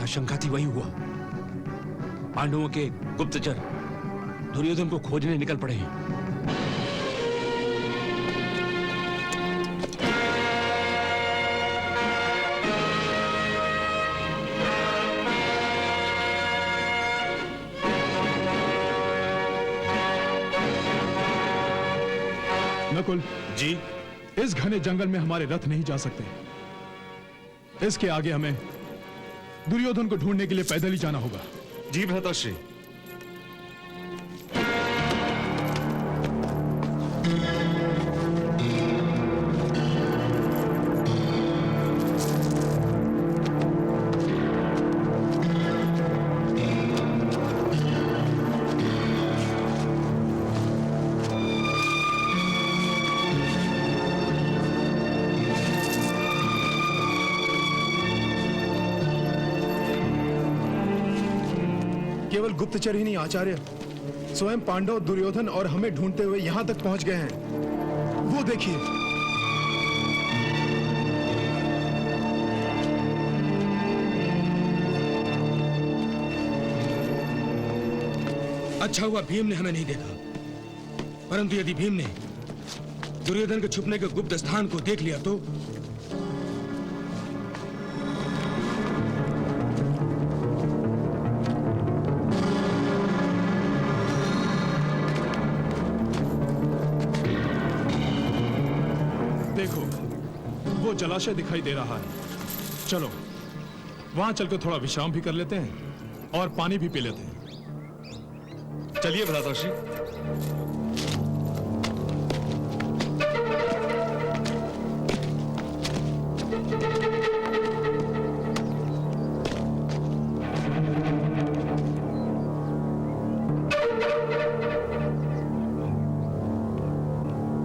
आशंका थी वही हुआ। पांडवों के गुप्तचर दुर्योधन को खोजने निकल पड़े हैं। नकुल जी। इस घने जंगल में हमारे रथ नहीं जा सकते। इसके आगे हमें दुर्योधन को ढूंढने के लिए पैदल ही जाना होगा। जी भ्राताश्री। केवल गुप्तचर ही नहीं आचार्य, स्वयं पांडव, दुर्योधन और हमें ढूंढते हुए यहां तक पहुंच गए हैं। वो देखिए। अच्छा हुआ भीम ने हमें नहीं देखा, परंतु यदि भीम ने दुर्योधन के छुपने के गुप्त स्थान को देख लिया तो देखो, वो जलाशय दिखाई दे रहा है। चलो वहां चलकर थोड़ा विश्राम भी कर लेते हैं और पानी भी पी लेते हैं। चलिए भ्राताश्री।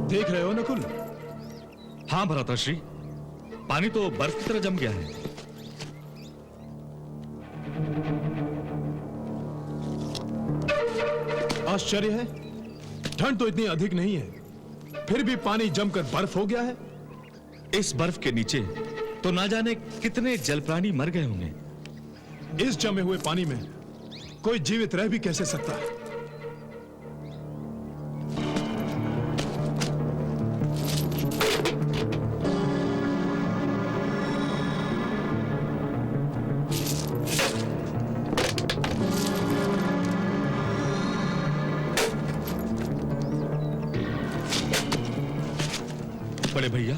देख रहे हो नकुल? हाँ भ्राताश्री, पानी तो बर्फ की तरह जम गया है। आश्चर्य है, ठंड तो इतनी अधिक नहीं है, फिर भी पानी जमकर बर्फ हो गया है। इस बर्फ के नीचे तो ना जाने कितने जल प्राणी मर गए होंगे। इस जमे हुए पानी में कोई जीवित रह भी कैसे सकता है? बड़े भैया,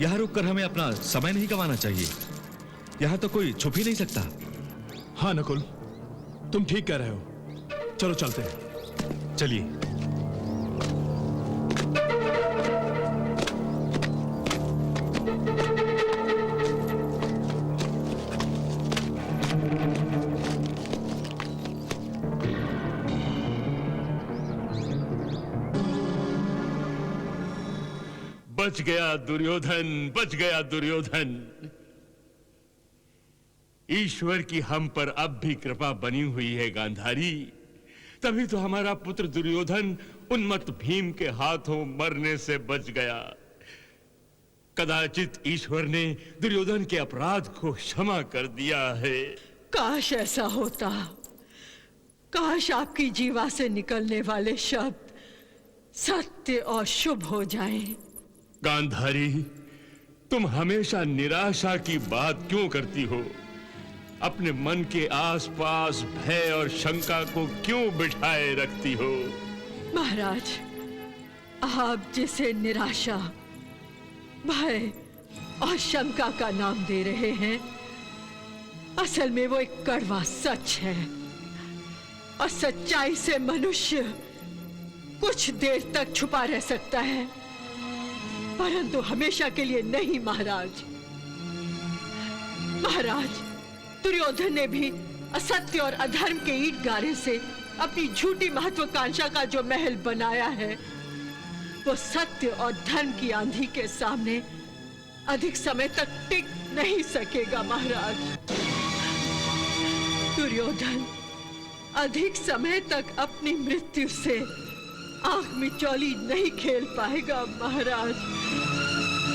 यहां रुककर हमें अपना समय नहीं गंवाना चाहिए। यहां तो कोई छुप ही नहीं सकता। हाँ नकुल, तुम ठीक कह रहे हो। चलो चलते हैं। चलिए। बच गया दुर्योधन, बच गया दुर्योधन। ईश्वर की हम पर अब भी कृपा बनी हुई है गांधारी। तभी तो हमारा पुत्र दुर्योधन उन्मत्त भीम के हाथों मरने से बच गया। कदाचित ईश्वर ने दुर्योधन के अपराध को क्षमा कर दिया है। काश ऐसा होता। काश आपकी जीवा से निकलने वाले शब्द सत्य और शुभ हो जाएं। गांधारी, तुम हमेशा निराशा की बात क्यों करती हो? अपने मन के आसपास भय और शंका को क्यों बिठाए रखती हो? महाराज, आप जिसे निराशा, भय और शंका का नाम दे रहे हैं, असल में वो एक कड़वा सच है। और सच्चाई से मनुष्य कुछ देर तक छुपा रह सकता है, परंतु हमेशा के लिए नहीं। महाराज, दुर्योधन ने भी असत्य और अधर्म के ईंट गारे से अपनी झूठी महत्वाकांक्षा का जो महल बनाया है, वो सत्य और धर्म की आंधी के सामने अधिक समय तक टिक नहीं सकेगा। महाराज, दुर्योधन अधिक समय तक अपनी मृत्यु से आंख मिचौली नहीं खेल पाएगा। महाराज,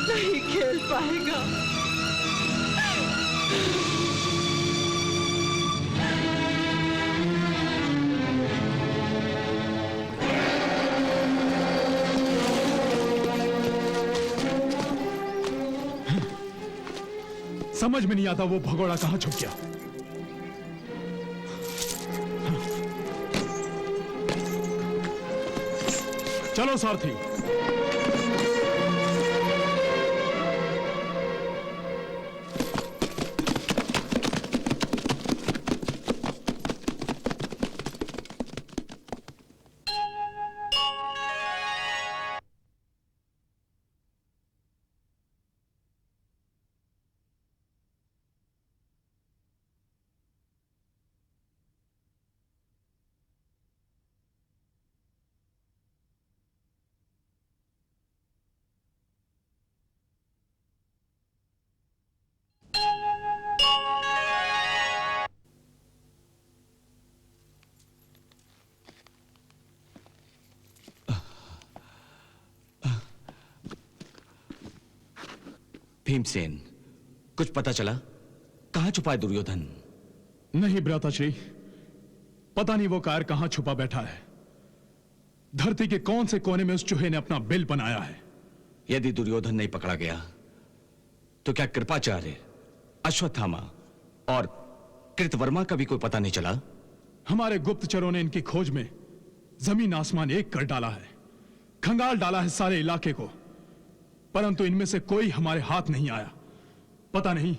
नहीं खेल पाएगा। समझ में नहीं आता वो भगोड़ा कहां छुप गया। चलो सारथी। भीमसेन, कुछ पता चला? कहां छुपा है दुर्योधन? नहीं भ्राताश्री, पता नहीं वो कार कहां छुपा बैठा है। धरती के कौन से कोने में उस चूहे ने अपना बिल बनाया है। यदि दुर्योधन नहीं पकड़ा गया तो क्या कृपाचार्य, अश्वत्थामा और कृतवर्मा का भी कोई पता नहीं चला? हमारे गुप्तचरों ने इनकी खोज में जमीन आसमान एक कर डाला है, खंगाल डाला है सारे इलाके को, परंतु इनमें से कोई हमारे हाथ नहीं आया। पता नहीं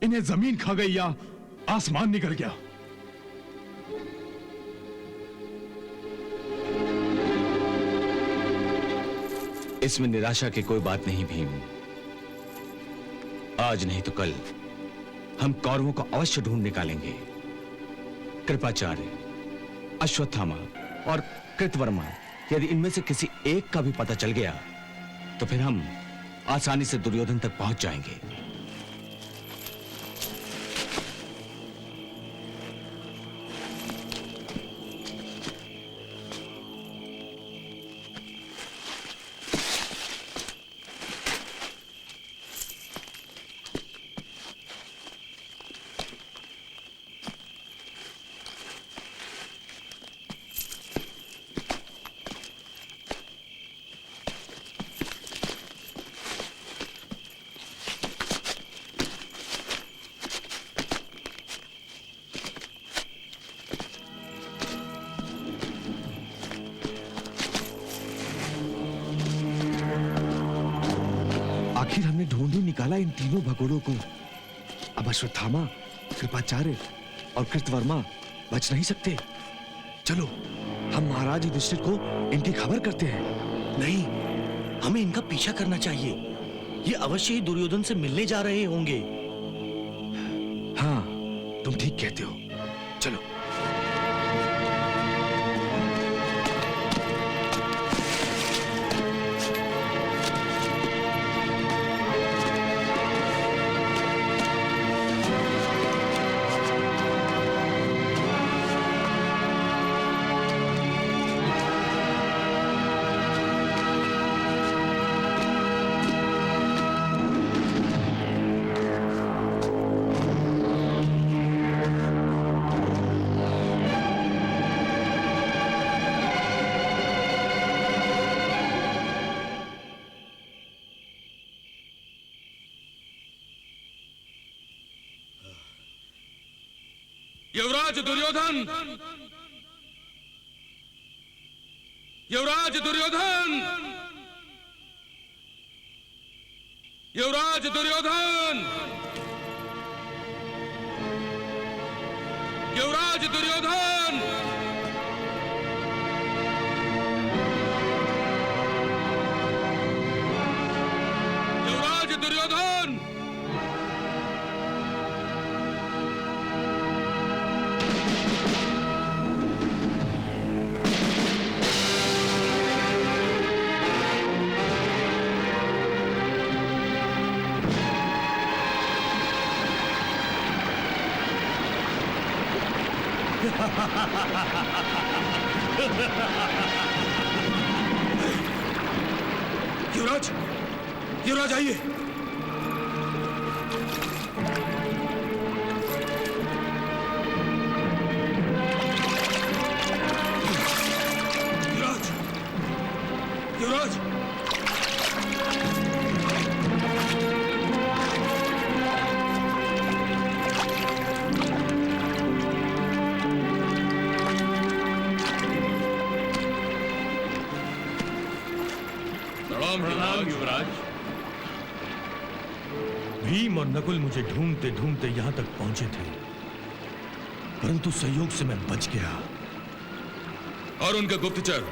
इन्हें जमीन खा गई या आसमान निकल गया। इसमें निराशा की कोई बात नहीं भीम। आज नहीं तो कल हम कौरवों को अवश्य ढूंढ निकालेंगे। कृपाचार्य, अश्वत्थामा और कृतवर्मा, यदि इनमें से किसी एक का भी पता चल गया तो फिर हम आसानी से दुर्योधन तक पहुंच जाएंगे। आखिर हमने ढूंढ ही निकाला इन तीनों भगोड़ों को। अब अश्वत्थामा, कृपाचार्य और कृतवर्मा बच नहीं सकते। चलो हम महाराज युधिष्ठिर को इनकी खबर करते हैं। नहीं, हमें इनका पीछा करना चाहिए। ये अवश्य ही दुर्योधन से मिलने जा रहे होंगे। हाँ, तुम ठीक कहते हो। चलो। युवराज दुर्योधन! युवराज दुर्योधन! युवराज दुर्योधन! युवराज दुर्योधन! युवराज दुर्योधन! युवराज, युवराज आइए। युवराज, युवराज! प्रणाम युवराज। भीम और नकुल मुझे ढूंढते ढूंढते यहां तक पहुंचे थे, परंतु संयोग से मैं बच गया। और उनके गुप्तचर,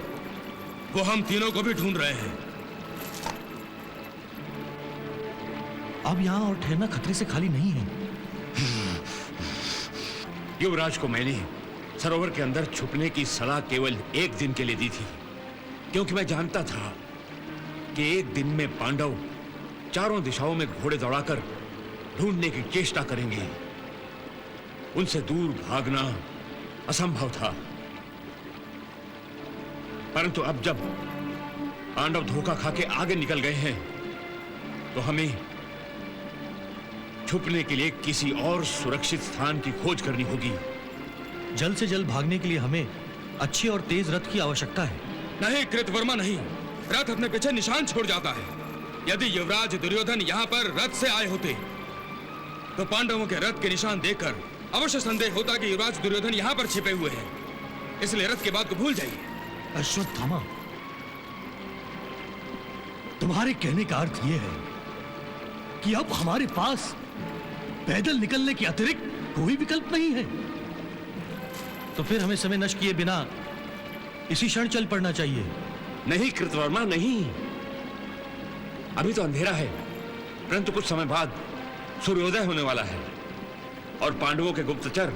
वो हम तीनों को भी ढूंढ रहे हैं। अब यहाँ और ठहरना खतरे से खाली नहीं है। युवराज को मैंने सरोवर के अंदर छुपने की सलाह केवल एक दिन के लिए दी थी, क्योंकि मैं जानता था कि एक दिन में पांडव चारों दिशाओं में घोड़े दौड़ाकर ढूंढने की चेष्टा करेंगे। उनसे दूर भागना असंभव था। परंतु अब जब पांडव धोखा खा के आगे निकल गए हैं, तो हमें छुपने के लिए किसी और सुरक्षित स्थान की खोज करनी होगी। जल्द से जल्द भागने के लिए हमें अच्छी और तेज रथ की आवश्यकता है। नहीं कृतवर्मा, नहीं। रथ अपने पीछे निशान छोड़ जाता है। यदि युवराज दुर्योधन यहाँ पर रथ से आए होते, तो पांडवों के रथ के निशान देखकर अवश्य संदेह होता कि युवराज दुर्योधन यहाँ पर छिपे हुए हैं। इसलिए रथ की बात को भूल जाइए। अश्वत्थामा, तुम्हारे कहने का अर्थ यह है कि अब हमारे पास पैदल निकलने के अतिरिक्त कोई विकल्प नहीं है। तो फिर हमें समय नष्ट किए बिना इसी क्षण चल पड़ना चाहिए। नहीं कृतवर्मा, नहीं। अभी तो अंधेरा है, परंतु कुछ समय बाद सूर्योदय होने वाला है और पांडवों के गुप्तचर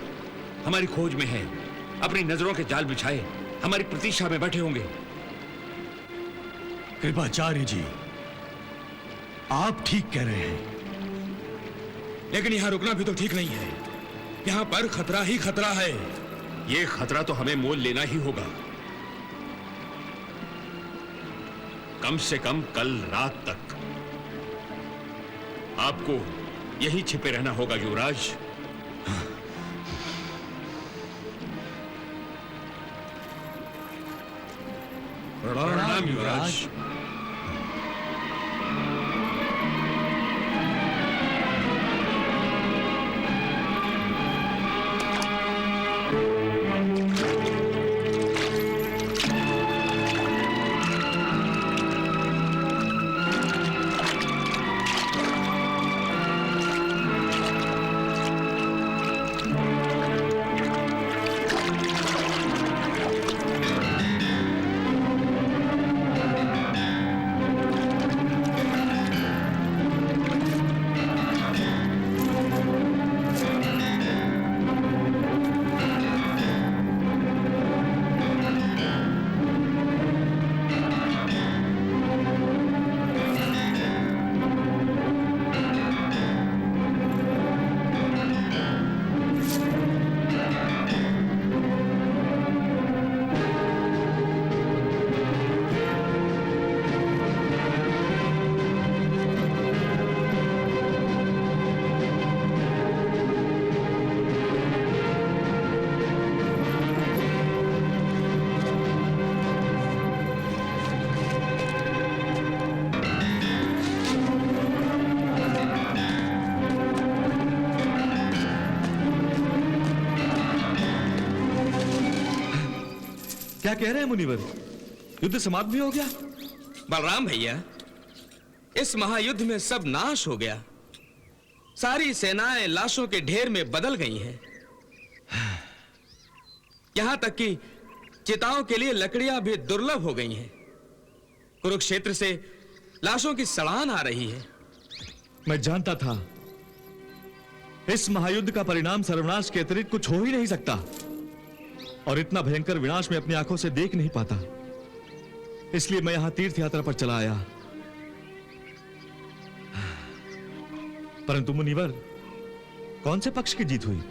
हमारी खोज में हैं। अपनी नजरों के जाल बिछाए हमारी प्रतीक्षा में बैठे होंगे। कृपाचार्य जी, आप ठीक कह रहे हैं, लेकिन यहाँ रुकना भी तो ठीक नहीं है। यहाँ पर खतरा ही खतरा है। ये खतरा तो हमें मोल लेना ही होगा। कम से कम कल रात तक आपको यही छिपे रहना होगा युवराज। प्रणाम युवराज। क्या कह रहे हैं मुनिवर? युद्ध समाप्त भी हो गया? बलराम भैया, इस महायुद्ध में सब नाश हो गया। सारी सेनाएं लाशों के ढेर में बदल गई हैं। यहां तक कि चिताओं के लिए लकड़ियां भी दुर्लभ हो गई हैं। कुरुक्षेत्र से लाशों की सड़ान आ रही है। मैं जानता था इस महायुद्ध का परिणाम सर्वनाश के अतिरिक्त कुछ हो ही नहीं सकता, और इतना भयंकर विनाश में अपनी आंखों से देख नहीं पाता। इसलिए मैं यहां तीर्थ यात्रा पर चला आया। परंतु मुनिवर, कौन से पक्ष की जीत हुई?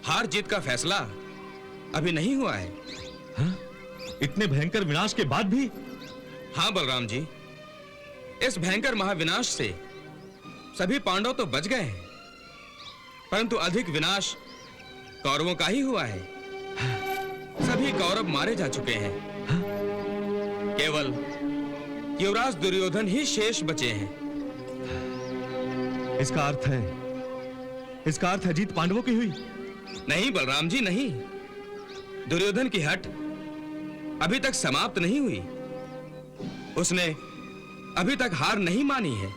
हार जीत का फैसला अभी नहीं हुआ है। हाँ? इतने भयंकर विनाश के बाद भी? हाँ बलराम जी, इस भयंकर महाविनाश से सभी पांडव तो बच गए हैं, परंतु अधिक विनाश कौरवों का ही हुआ है। सभी कौरव मारे जा चुके हैं। केवल युवराज दुर्योधन ही शेष बचे हैं। इसका अर्थ है जीत पांडवों की हुई? नहीं बलराम जी, नहीं। दुर्योधन की हट अभी तक समाप्त नहीं हुई। उसने अभी तक हार नहीं मानी है।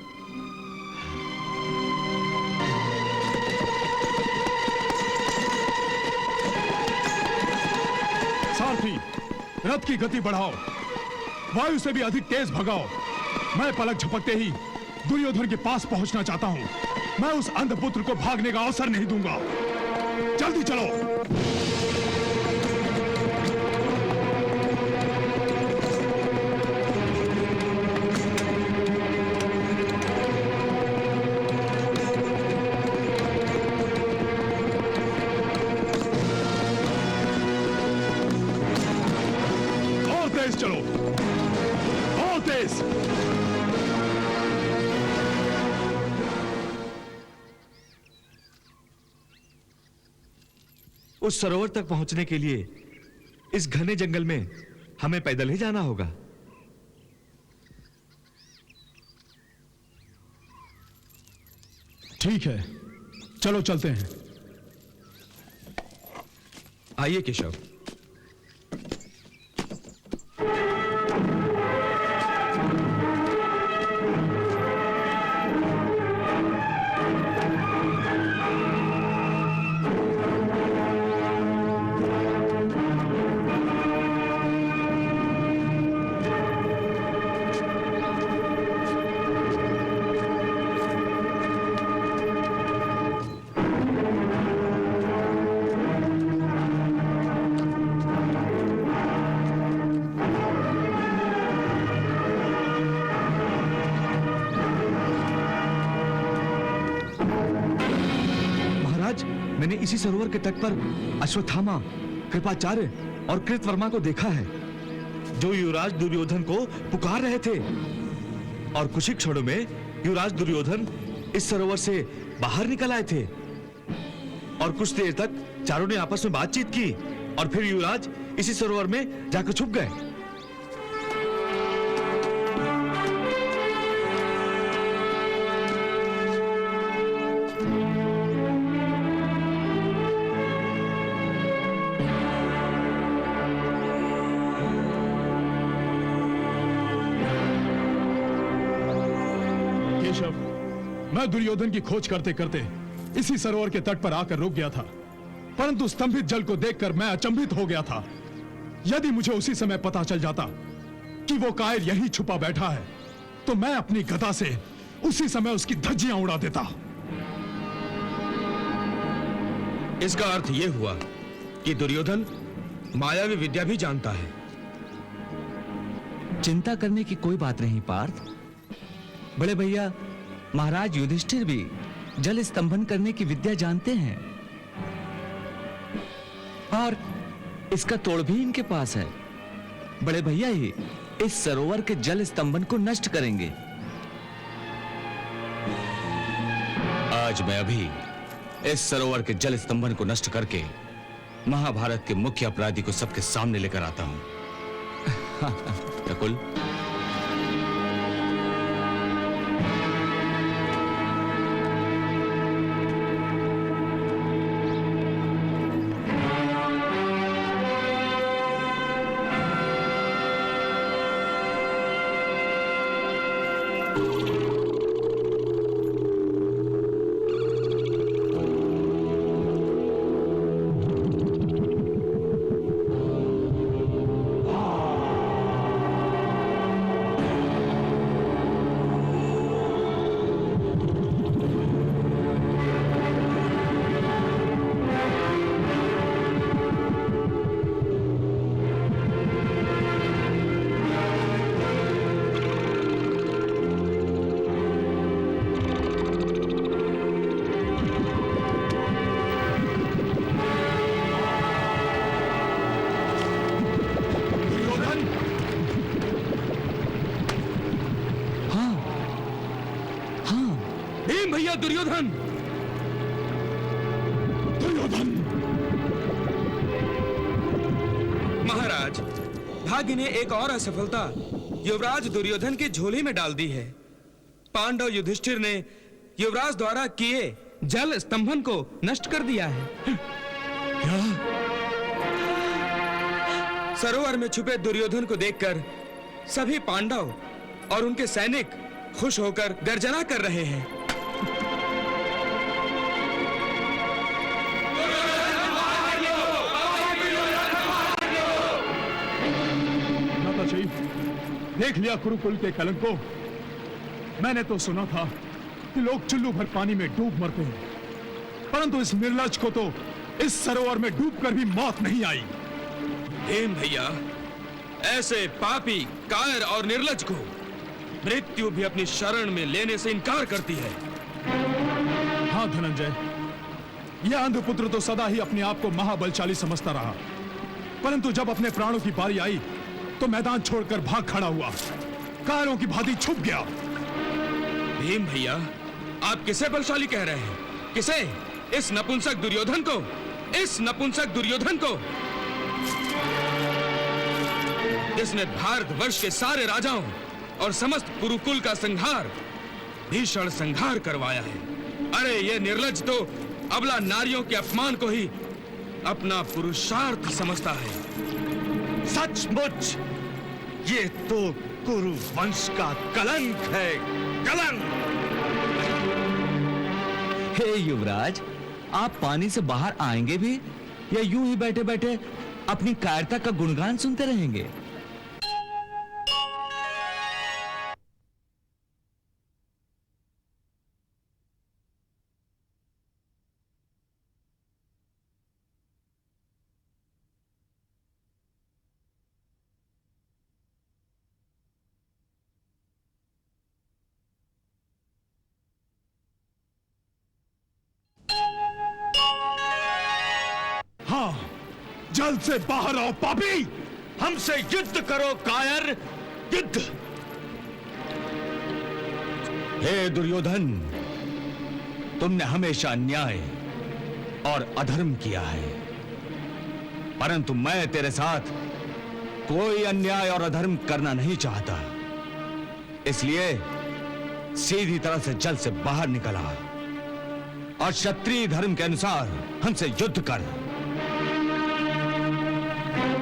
सारथी, रथ की गति बढ़ाओ, वायु से भी अधिक तेज भगाओ। मैं पलक झपकते ही दुर्योधन के पास पहुंचना चाहता हूं। मैं उस अंधपुत्र को भागने का अवसर नहीं दूंगा। जल्दी चलो। और तेज चलो, और तेज। उस सरोवर तक पहुंचने के लिए इस घने जंगल में हमें पैदल ही जाना होगा। ठीक है, चलो चलते हैं। आइए केशव। मैंने इसी सरोवर के तट पर अश्वत्थामा, कृपाचार्य और कृतवर्मा को देखा है, जो युवराज दुर्योधन को पुकार रहे थे। और कुछ ही क्षणों में युवराज दुर्योधन इस सरोवर से बाहर निकल आए थे और कुछ देर तक चारों ने आपस में बातचीत की और फिर युवराज इसी सरोवर में जाकर छुप गए। मैं दुर्योधन की खोज करते करते इसी सरोवर के तट पर आकर रुक गया था, परंतु स्तंभित जल को देखकर मैं अचंभित हो गया था। यदि मुझे उसी समय पता चल जाता कि वो कायर यहीं छुपा बैठा है, तो मैं अपनी गदा से उसी समय उसकी धज्जियां उड़ा देता। इसका अर्थ यह हुआ कि दुर्योधन मायावी विद्या भी जानता है। चिंता करने की कोई बात नहीं पार्थ। बड़े भैया महाराज युधिष्ठिर भी जल स्तंभन करने की विद्या जानते हैं और इसका तोड़ भी इनके पास है। बड़े भैया ही इस सरोवर के जल स्तंभन को नष्ट करेंगे। आज मैं अभी इस सरोवर के जल स्तंभन को नष्ट करके महाभारत के मुख्य अपराधी को सबके सामने लेकर आता हूं। नकुल, दुर्योधन दुर्योधन! महाराज, भाग्य ने एक और असफलता युवराज दुर्योधन की झोली में डाल दी है। पांडव युधिष्ठिर ने युवराज द्वारा किए जल स्तंभन को नष्ट कर दिया है। क्या? सरोवर में छुपे दुर्योधन को देखकर सभी पांडव और उनके सैनिक खुश होकर गर्जना कर रहे हैं। माताजी, देख लिया कुरुकुल के कलंक को। मैंने तो सुना था कि लोग चुल्लू भर पानी में डूब मरते हैं, परंतु इस निर्लज को तो इस सरोवर में डूबकर भी मौत नहीं आई। भीम भैया, ऐसे पापी, कायर और निर्लज को मृत्यु भी अपनी शरण में लेने से इनकार करती है। हाँ धनंजय, यह अंधपुत्र तो सदा ही अपने आप को महाबलशाली समझता रहा, परंतु जब अपने प्राणों की बारी आई तो मैदान छोड़कर भाग खड़ा हुआ, कायरों की भांति छुप गया। भीम भैया, आप किसे बलशाली कह रहे हैं? किसे? इस नपुंसक दुर्योधन को? इस नपुंसक दुर्योधन को जिसने भारतवर्ष के सारे राजाओं और समस्त कुरुकुल का संहार, भीषण संहार करवाया है। अरे ये निर्लज तो अबला नारियों के अपमान को ही अपना पुरुषार्थ समझता है। सचमुच ये तो कुरु वंश का कलंक है, कलंक। हे युवराज, आप पानी से बाहर आएंगे भी या यूं ही बैठे बैठे अपनी कायरता का गुणगान सुनते रहेंगे? हाँ, जल्द से बाहर आओ पापी! हमसे युद्ध करो कायर, युद्ध! हे दुर्योधन, तुमने हमेशा अन्याय और अधर्म किया है, परंतु मैं तेरे साथ कोई अन्याय और अधर्म करना नहीं चाहता। इसलिए सीधी तरह से जल से बाहर निकला और क्षत्रिय धर्म के अनुसार हमसे युद्ध कर।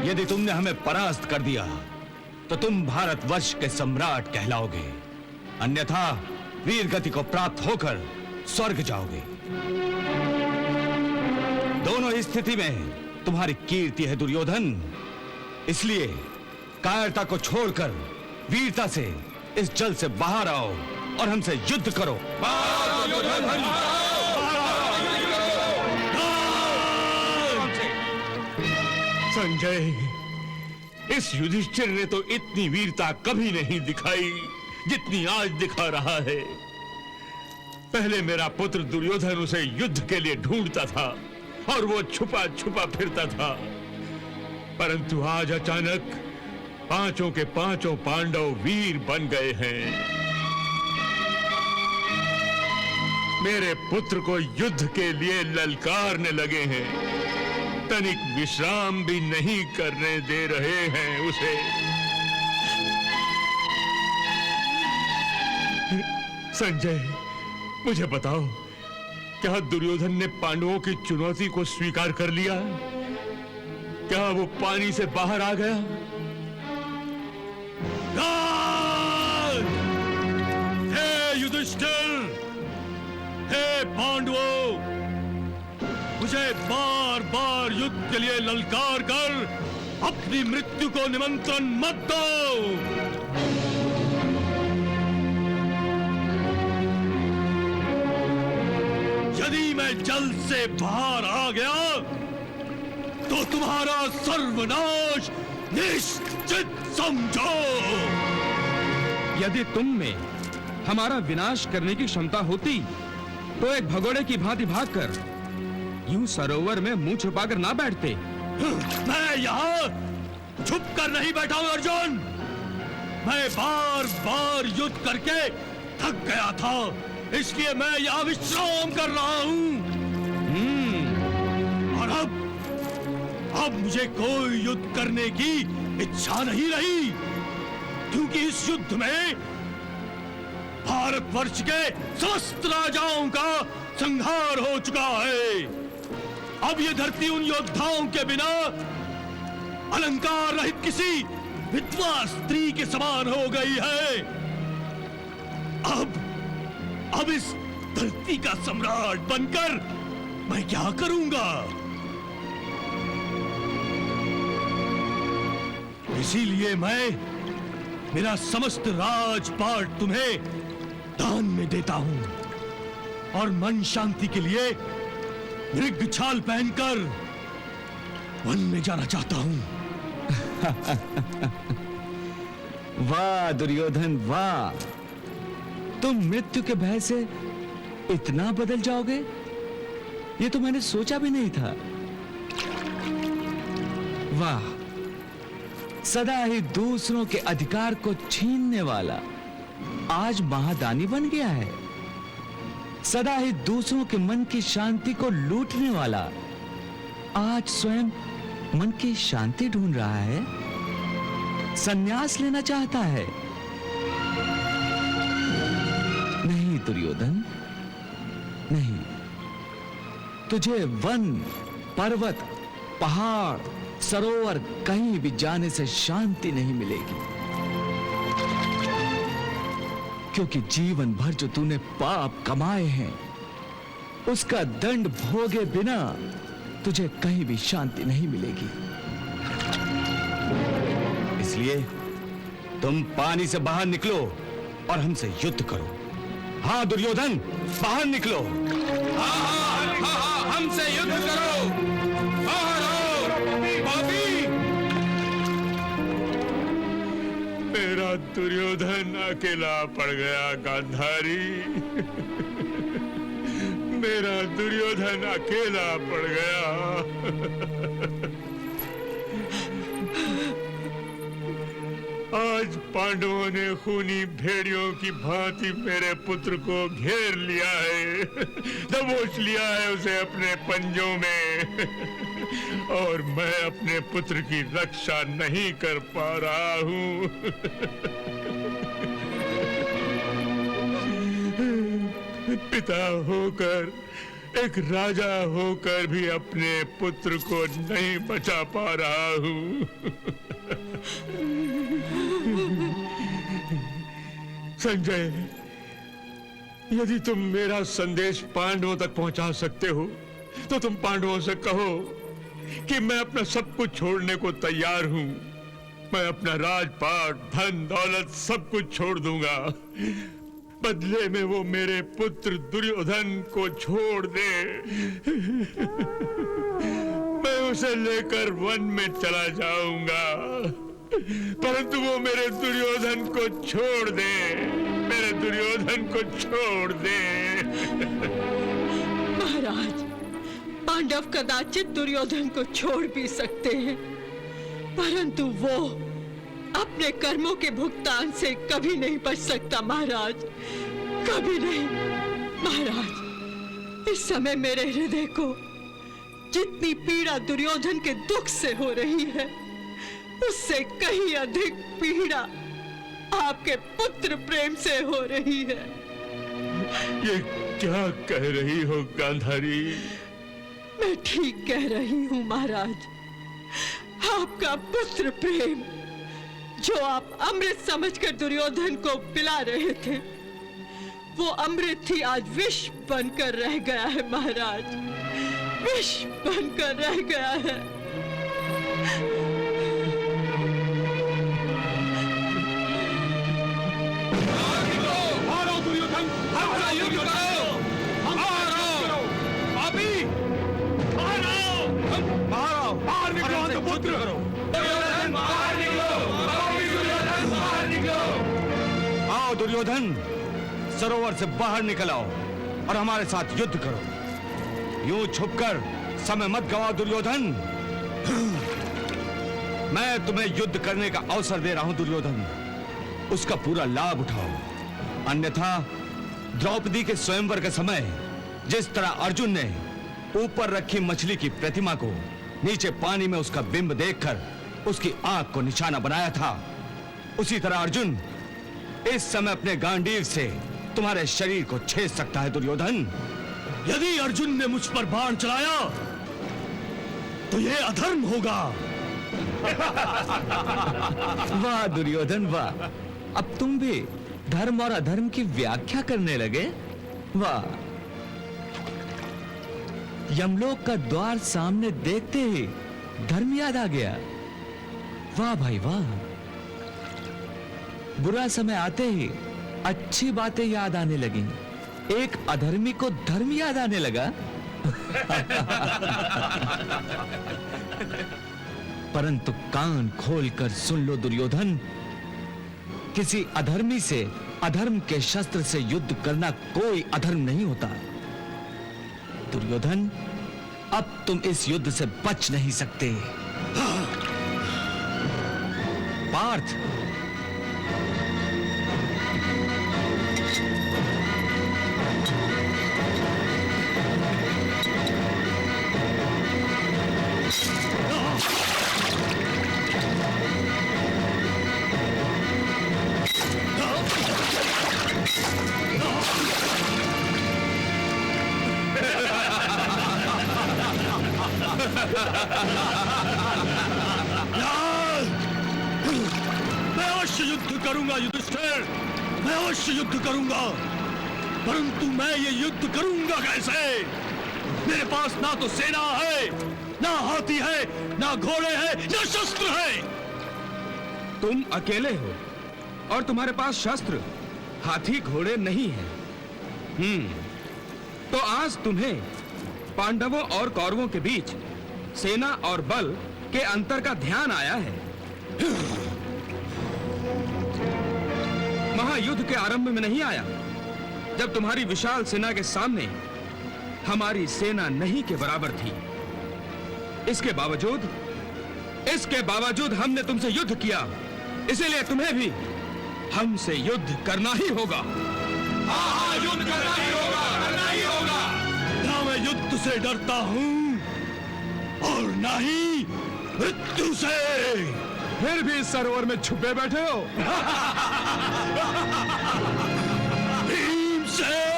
यदि तुमने हमें परास्त कर दिया तो तुम भारतवर्ष के सम्राट कहलाओगे, अन्यथा वीर गति को प्राप्त होकर स्वर्ग जाओगे। दोनों ही स्थिति में तुम्हारी कीर्ति है दुर्योधन। इसलिए कायरता को छोड़कर वीरता से इस जल से बाहर आओ और हमसे युद्ध करो। संजय, इस युधिष्ठिर ने तो इतनी वीरता कभी नहीं दिखाई जितनी आज दिखा रहा है। पहले मेरा पुत्र दुर्योधन उसे युद्ध के लिए ढूंढता था और वो छुपा छुपा फिरता था, परंतु आज अचानक पांचों के पांचों पांडव वीर बन गए हैं। मेरे पुत्र को युद्ध के लिए ललकारने लगे हैं, तनिक विश्राम भी नहीं करने दे रहे हैं उसे। संजय, मुझे बताओ, क्या दुर्योधन ने पांडवों की चुनौती को स्वीकार कर लिया? क्या वो पानी से बाहर आ गया? हे युधिष्ठिर, हे पांडवों, मुझे बार बार युद्ध के लिए ललकार कर अपनी मृत्यु को निमंत्रण मत दो। यदि मैं जल से बाहर आ गया तो तुम्हारा सर्वनाश निश्चित समझो। यदि तुम में हमारा विनाश करने की क्षमता होती तो एक भगोड़े की भांति भागकर यूं सरोवर में मुंह छुपाकर ना बैठते। मैं यहाँ छुप कर नहीं बैठा हूं अर्जुन। मैं बार बार युद्ध करके थक गया था, इसलिए मैं यहाँ विश्राम कर रहा हूँ। और अब मुझे कोई युद्ध करने की इच्छा नहीं रही, क्योंकि इस युद्ध में भारतवर्ष के समस्त राजाओं का संहार हो चुका है। अब ये धरती उन योद्धाओं के बिना अलंकार रहित किसी विधवा स्त्री के समान हो गई है। अब इस धरती का सम्राट बनकर मैं क्या करूंगा? इसीलिए मैं मेरा समस्त राजपाट तुम्हें दान में देता हूं और मन शांति के लिए मृग छाल पहनकर वन में जाना चाहता हूं। वाह दुर्योधन वाह, तुम मृत्यु के भय से इतना बदल जाओगे, ये तो मैंने सोचा भी नहीं था। वाह, सदा ही दूसरों के अधिकार को छीनने वाला आज महादानी बन गया है। सदा ही दूसरों के मन की शांति को लूटने वाला आज स्वयं मन की शांति ढूंढ रहा है, संन्यास लेना चाहता है। नहीं दुर्योधन नहीं, तुझे वन, पर्वत, पहाड़, सरोवर कहीं भी जाने से शांति नहीं मिलेगी, क्योंकि जीवन भर जो तूने पाप कमाए हैं उसका दंड भोगे बिना तुझे कहीं भी शांति नहीं मिलेगी। इसलिए तुम पानी से बाहर निकलो और हमसे युद्ध करो। हाँ दुर्योधन, बाहर निकलो। हमसे युद्ध करो, बाहर आओ पापी। मेरा दुर्योधन अकेला पड़ गया गांधारी। मेरा दुर्योधन अकेला पड़ गया। आज पांडवों ने खूनी भेड़ियों की भांति मेरे पुत्र को घेर लिया है, दबोच लिया है उसे अपने पंजों में, और मैं अपने पुत्र की रक्षा नहीं कर पा रहा हूं। पिता होकर, एक राजा होकर भी अपने पुत्र को नहीं बचा पा रहा हूं। संजय, यदि तुम मेरा संदेश पांडवों तक पहुंचा सकते हो तो तुम पांडवों से कहो कि मैं अपना सब कुछ छोड़ने को तैयार हूं। मैं अपना राजपाट, धन दौलत सब कुछ छोड़ दूंगा। बदले में वो मेरे पुत्र दुर्योधन को छोड़ दे। मैं उसे लेकर वन में चला जाऊंगा, परंतु वो मेरे दुर्योधन को छोड़ दे, मेरे दुर्योधन को छोड़ दे। महाराज, पांडव कदाचित दुर्योधन को छोड़ भी सकते हैं, परंतु वो अपने कर्मों के भुगतान से कभी नहीं बच सकता महाराज, कभी नहीं। महाराज, इस समय मेरे हृदय को जितनी पीड़ा दुर्योधन के दुख से हो रही है, उससे कहीं अधिक पीड़ा आपके पुत्र प्रेम से हो रही है। ये क्या कह रही हो गांधारी? मैं ठीक कह रही हूँ महाराज। आपका पुत्र प्रेम जो आप अमृत समझकर दुर्योधन को पिला रहे थे, वो अमृत ही आज विष बनकर रह गया है महाराज, विष बनकर रह गया है। दुर्योधन, सरोवर से बाहर निकल आओ और हमारे साथ युद्ध करो। यूं छुपकर समय मत गवाओ दुर्योधन। मैं तुम्हें युद्ध करने का अवसर दे रहा हूं दुर्योधन, उसका पूरा लाभ उठाओ। अन्यथा द्रौपदी के स्वयंवर के समय जिस तरह अर्जुन ने ऊपर रखी मछली की प्रतिमा को नीचे पानी में उसका बिंब देखकर उसकी आंख को निशाना बनाया था, उसी तरह अर्जुन इस समय अपने गांडीव से तुम्हारे शरीर को छेद सकता है दुर्योधन। यदि अर्जुन ने मुझ पर बाण चलाया तो यह अधर्म होगा। वाह दुर्योधन वाह, अब तुम भी धर्म और अधर्म की व्याख्या करने लगे। वाह, यमलोक का द्वार सामने देखते ही धर्म याद आ गया। वाह भाई वाह, बुरा समय आते ही अच्छी बातें याद आने लगी, एक अधर्मी को धर्म याद आने लगा। परंतु कान खोलकर सुन लो दुर्योधन, किसी अधर्मी से अधर्म के शस्त्र से युद्ध करना कोई अधर्म नहीं होता। दुर्योधन, अब तुम इस युद्ध से बच नहीं सकते। पार्थ, मैं अवश्य युद्ध करूंगा युधिष्ठिर, मैं अवश्य युद्ध करूंगा, परंतु मैं ये युद्ध करूंगा कैसे? मेरे पास ना तो सेना है, ना हाथी है, ना घोड़े हैं, ना शस्त्र है। तुम अकेले हो और तुम्हारे पास शस्त्र, हाथी, घोड़े नहीं है। तो आज तुम्हें पांडवों और कौरवों के बीच सेना और बल के अंतर का ध्यान आया है। महायुद्ध के आरंभ में नहीं आया, जब तुम्हारी विशाल सेना के सामने हमारी सेना नहीं के बराबर थी। इसके बावजूद हमने तुमसे युद्ध किया, इसीलिए तुम्हें भी हमसे युद्ध करना ही होगा। हाँ, युद्ध करना ही होगा, करना ही होगा। ना मैं युद्ध से डरता हूं और ना ही मृत्यु से। फिर भी इस सरोवर में छुपे बैठे हो। भीमसेन!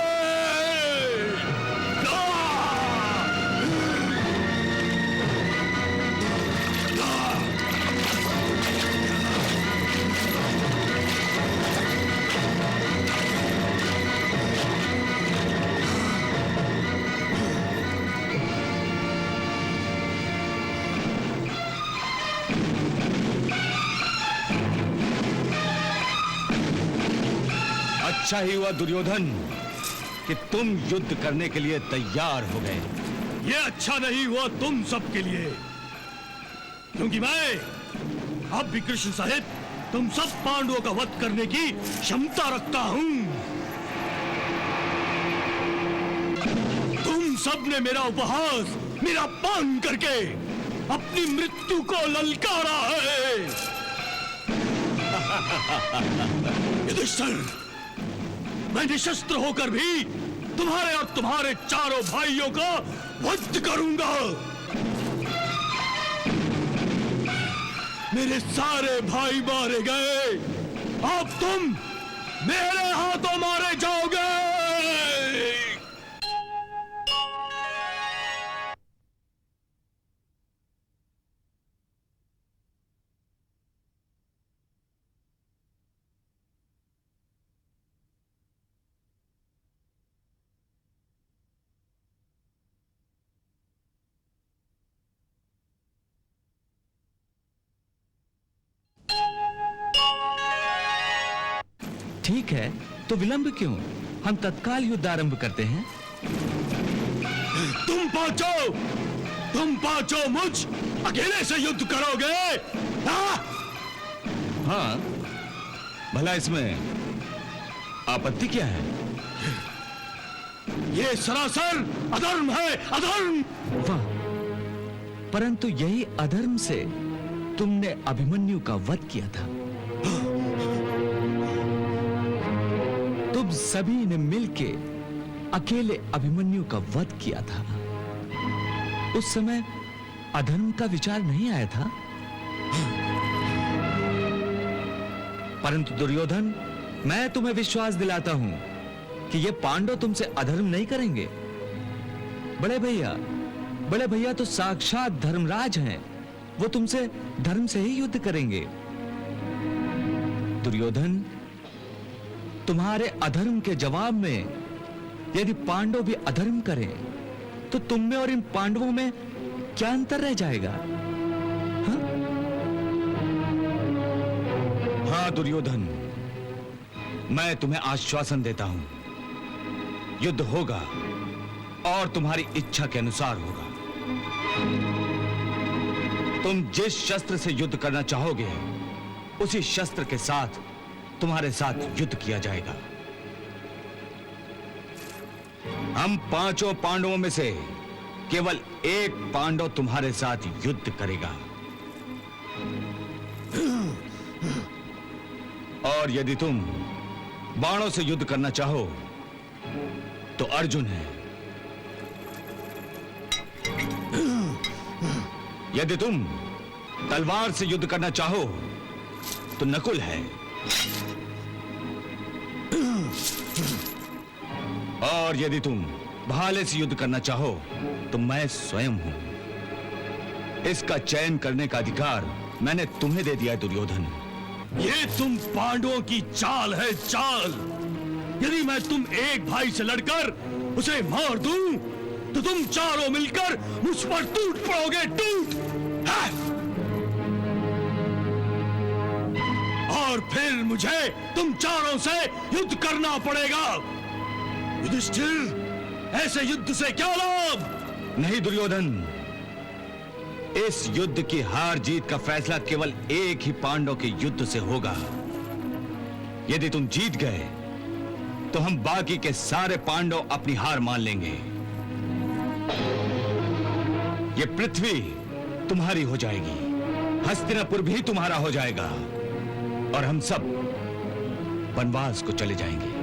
अच्छा ही हुआ दुर्योधन कि तुम युद्ध करने के लिए तैयार हो गए। ये अच्छा नहीं हुआ तुम सबके लिए, क्योंकि मैं अब भी कृष्ण सहित तुम सब पांडवों का वध करने की क्षमता रखता हूं। तुम सब ने मेरा उपहास, मेरा पान करके अपनी मृत्यु को ललकारा है। युधिष्ठिर, मैं निशस्त्र होकर भी तुम्हारे और तुम्हारे चारों भाइयों का वध करूंगा। मेरे सारे भाई मारे गए, अब तुम मेरे हाथों मारे जाओगे। ठीक है, तो विलंब क्यों? हम तत्काल युद्ध आरंभ करते हैं। तुम पांचों मुझ अकेले से युद्ध करोगे? हाँ, भला इसमें आपत्ति क्या है? ये सरासर अधर्म है, अधर्म। वाह, परंतु यही अधर्म से तुमने अभिमन्यु का वध किया था। तुम सभी ने मिलके अकेले अभिमन्यु का वध किया था। उस समय अधर्म का विचार नहीं आया था। परंतु दुर्योधन, मैं तुम्हें विश्वास दिलाता हूं कि ये पांडव तुमसे अधर्म नहीं करेंगे। बड़े भैया तो साक्षात धर्मराज हैं। वो तुमसे धर्म से ही युद्ध करेंगे। दुर्योधन, तुम्हारे अधर्म के जवाब में यदि पांडव भी अधर्म करें तो तुम में और इन पांडवों में क्या अंतर रह जाएगा? हाँ दुर्योधन, मैं तुम्हें आश्वासन देता हूं, युद्ध होगा और तुम्हारी इच्छा के अनुसार होगा। तुम जिस शस्त्र से युद्ध करना चाहोगे उसी शस्त्र के साथ तुम्हारे साथ युद्ध किया जाएगा। हम पांचों पांडवों में से केवल एक पांडव तुम्हारे साथ युद्ध करेगा। और यदि तुम बाणों से युद्ध करना चाहो तो अर्जुन है। यदि तुम तलवार से युद्ध करना चाहो तो नकुल है। और यदि तुम भाले से युद्ध करना चाहो तो मैं स्वयं हूं। इसका चयन करने का अधिकार मैंने तुम्हें दे दिया है दुर्योधन। ये तुम पांडवों की चाल है, चाल। यदि मैं तुम एक भाई से लड़कर उसे मार दूं तो तुम चारों मिलकर मुझ पर टूट पड़ोगे, टूट। और फिर मुझे तुम चारों से युद्ध करना पड़ेगा। युधिष्ठिर, ऐसे युद्ध से क्या लाभ? नहीं दुर्योधन, इस युद्ध की हार जीत का फैसला केवल एक ही पांडव के युद्ध से होगा। यदि तुम जीत गए तो हम बाकी के सारे पांडव अपनी हार मान लेंगे। ये पृथ्वी तुम्हारी हो जाएगी, हस्तिनापुर भी तुम्हारा हो जाएगा और हम सब वनवास को चले जाएंगे।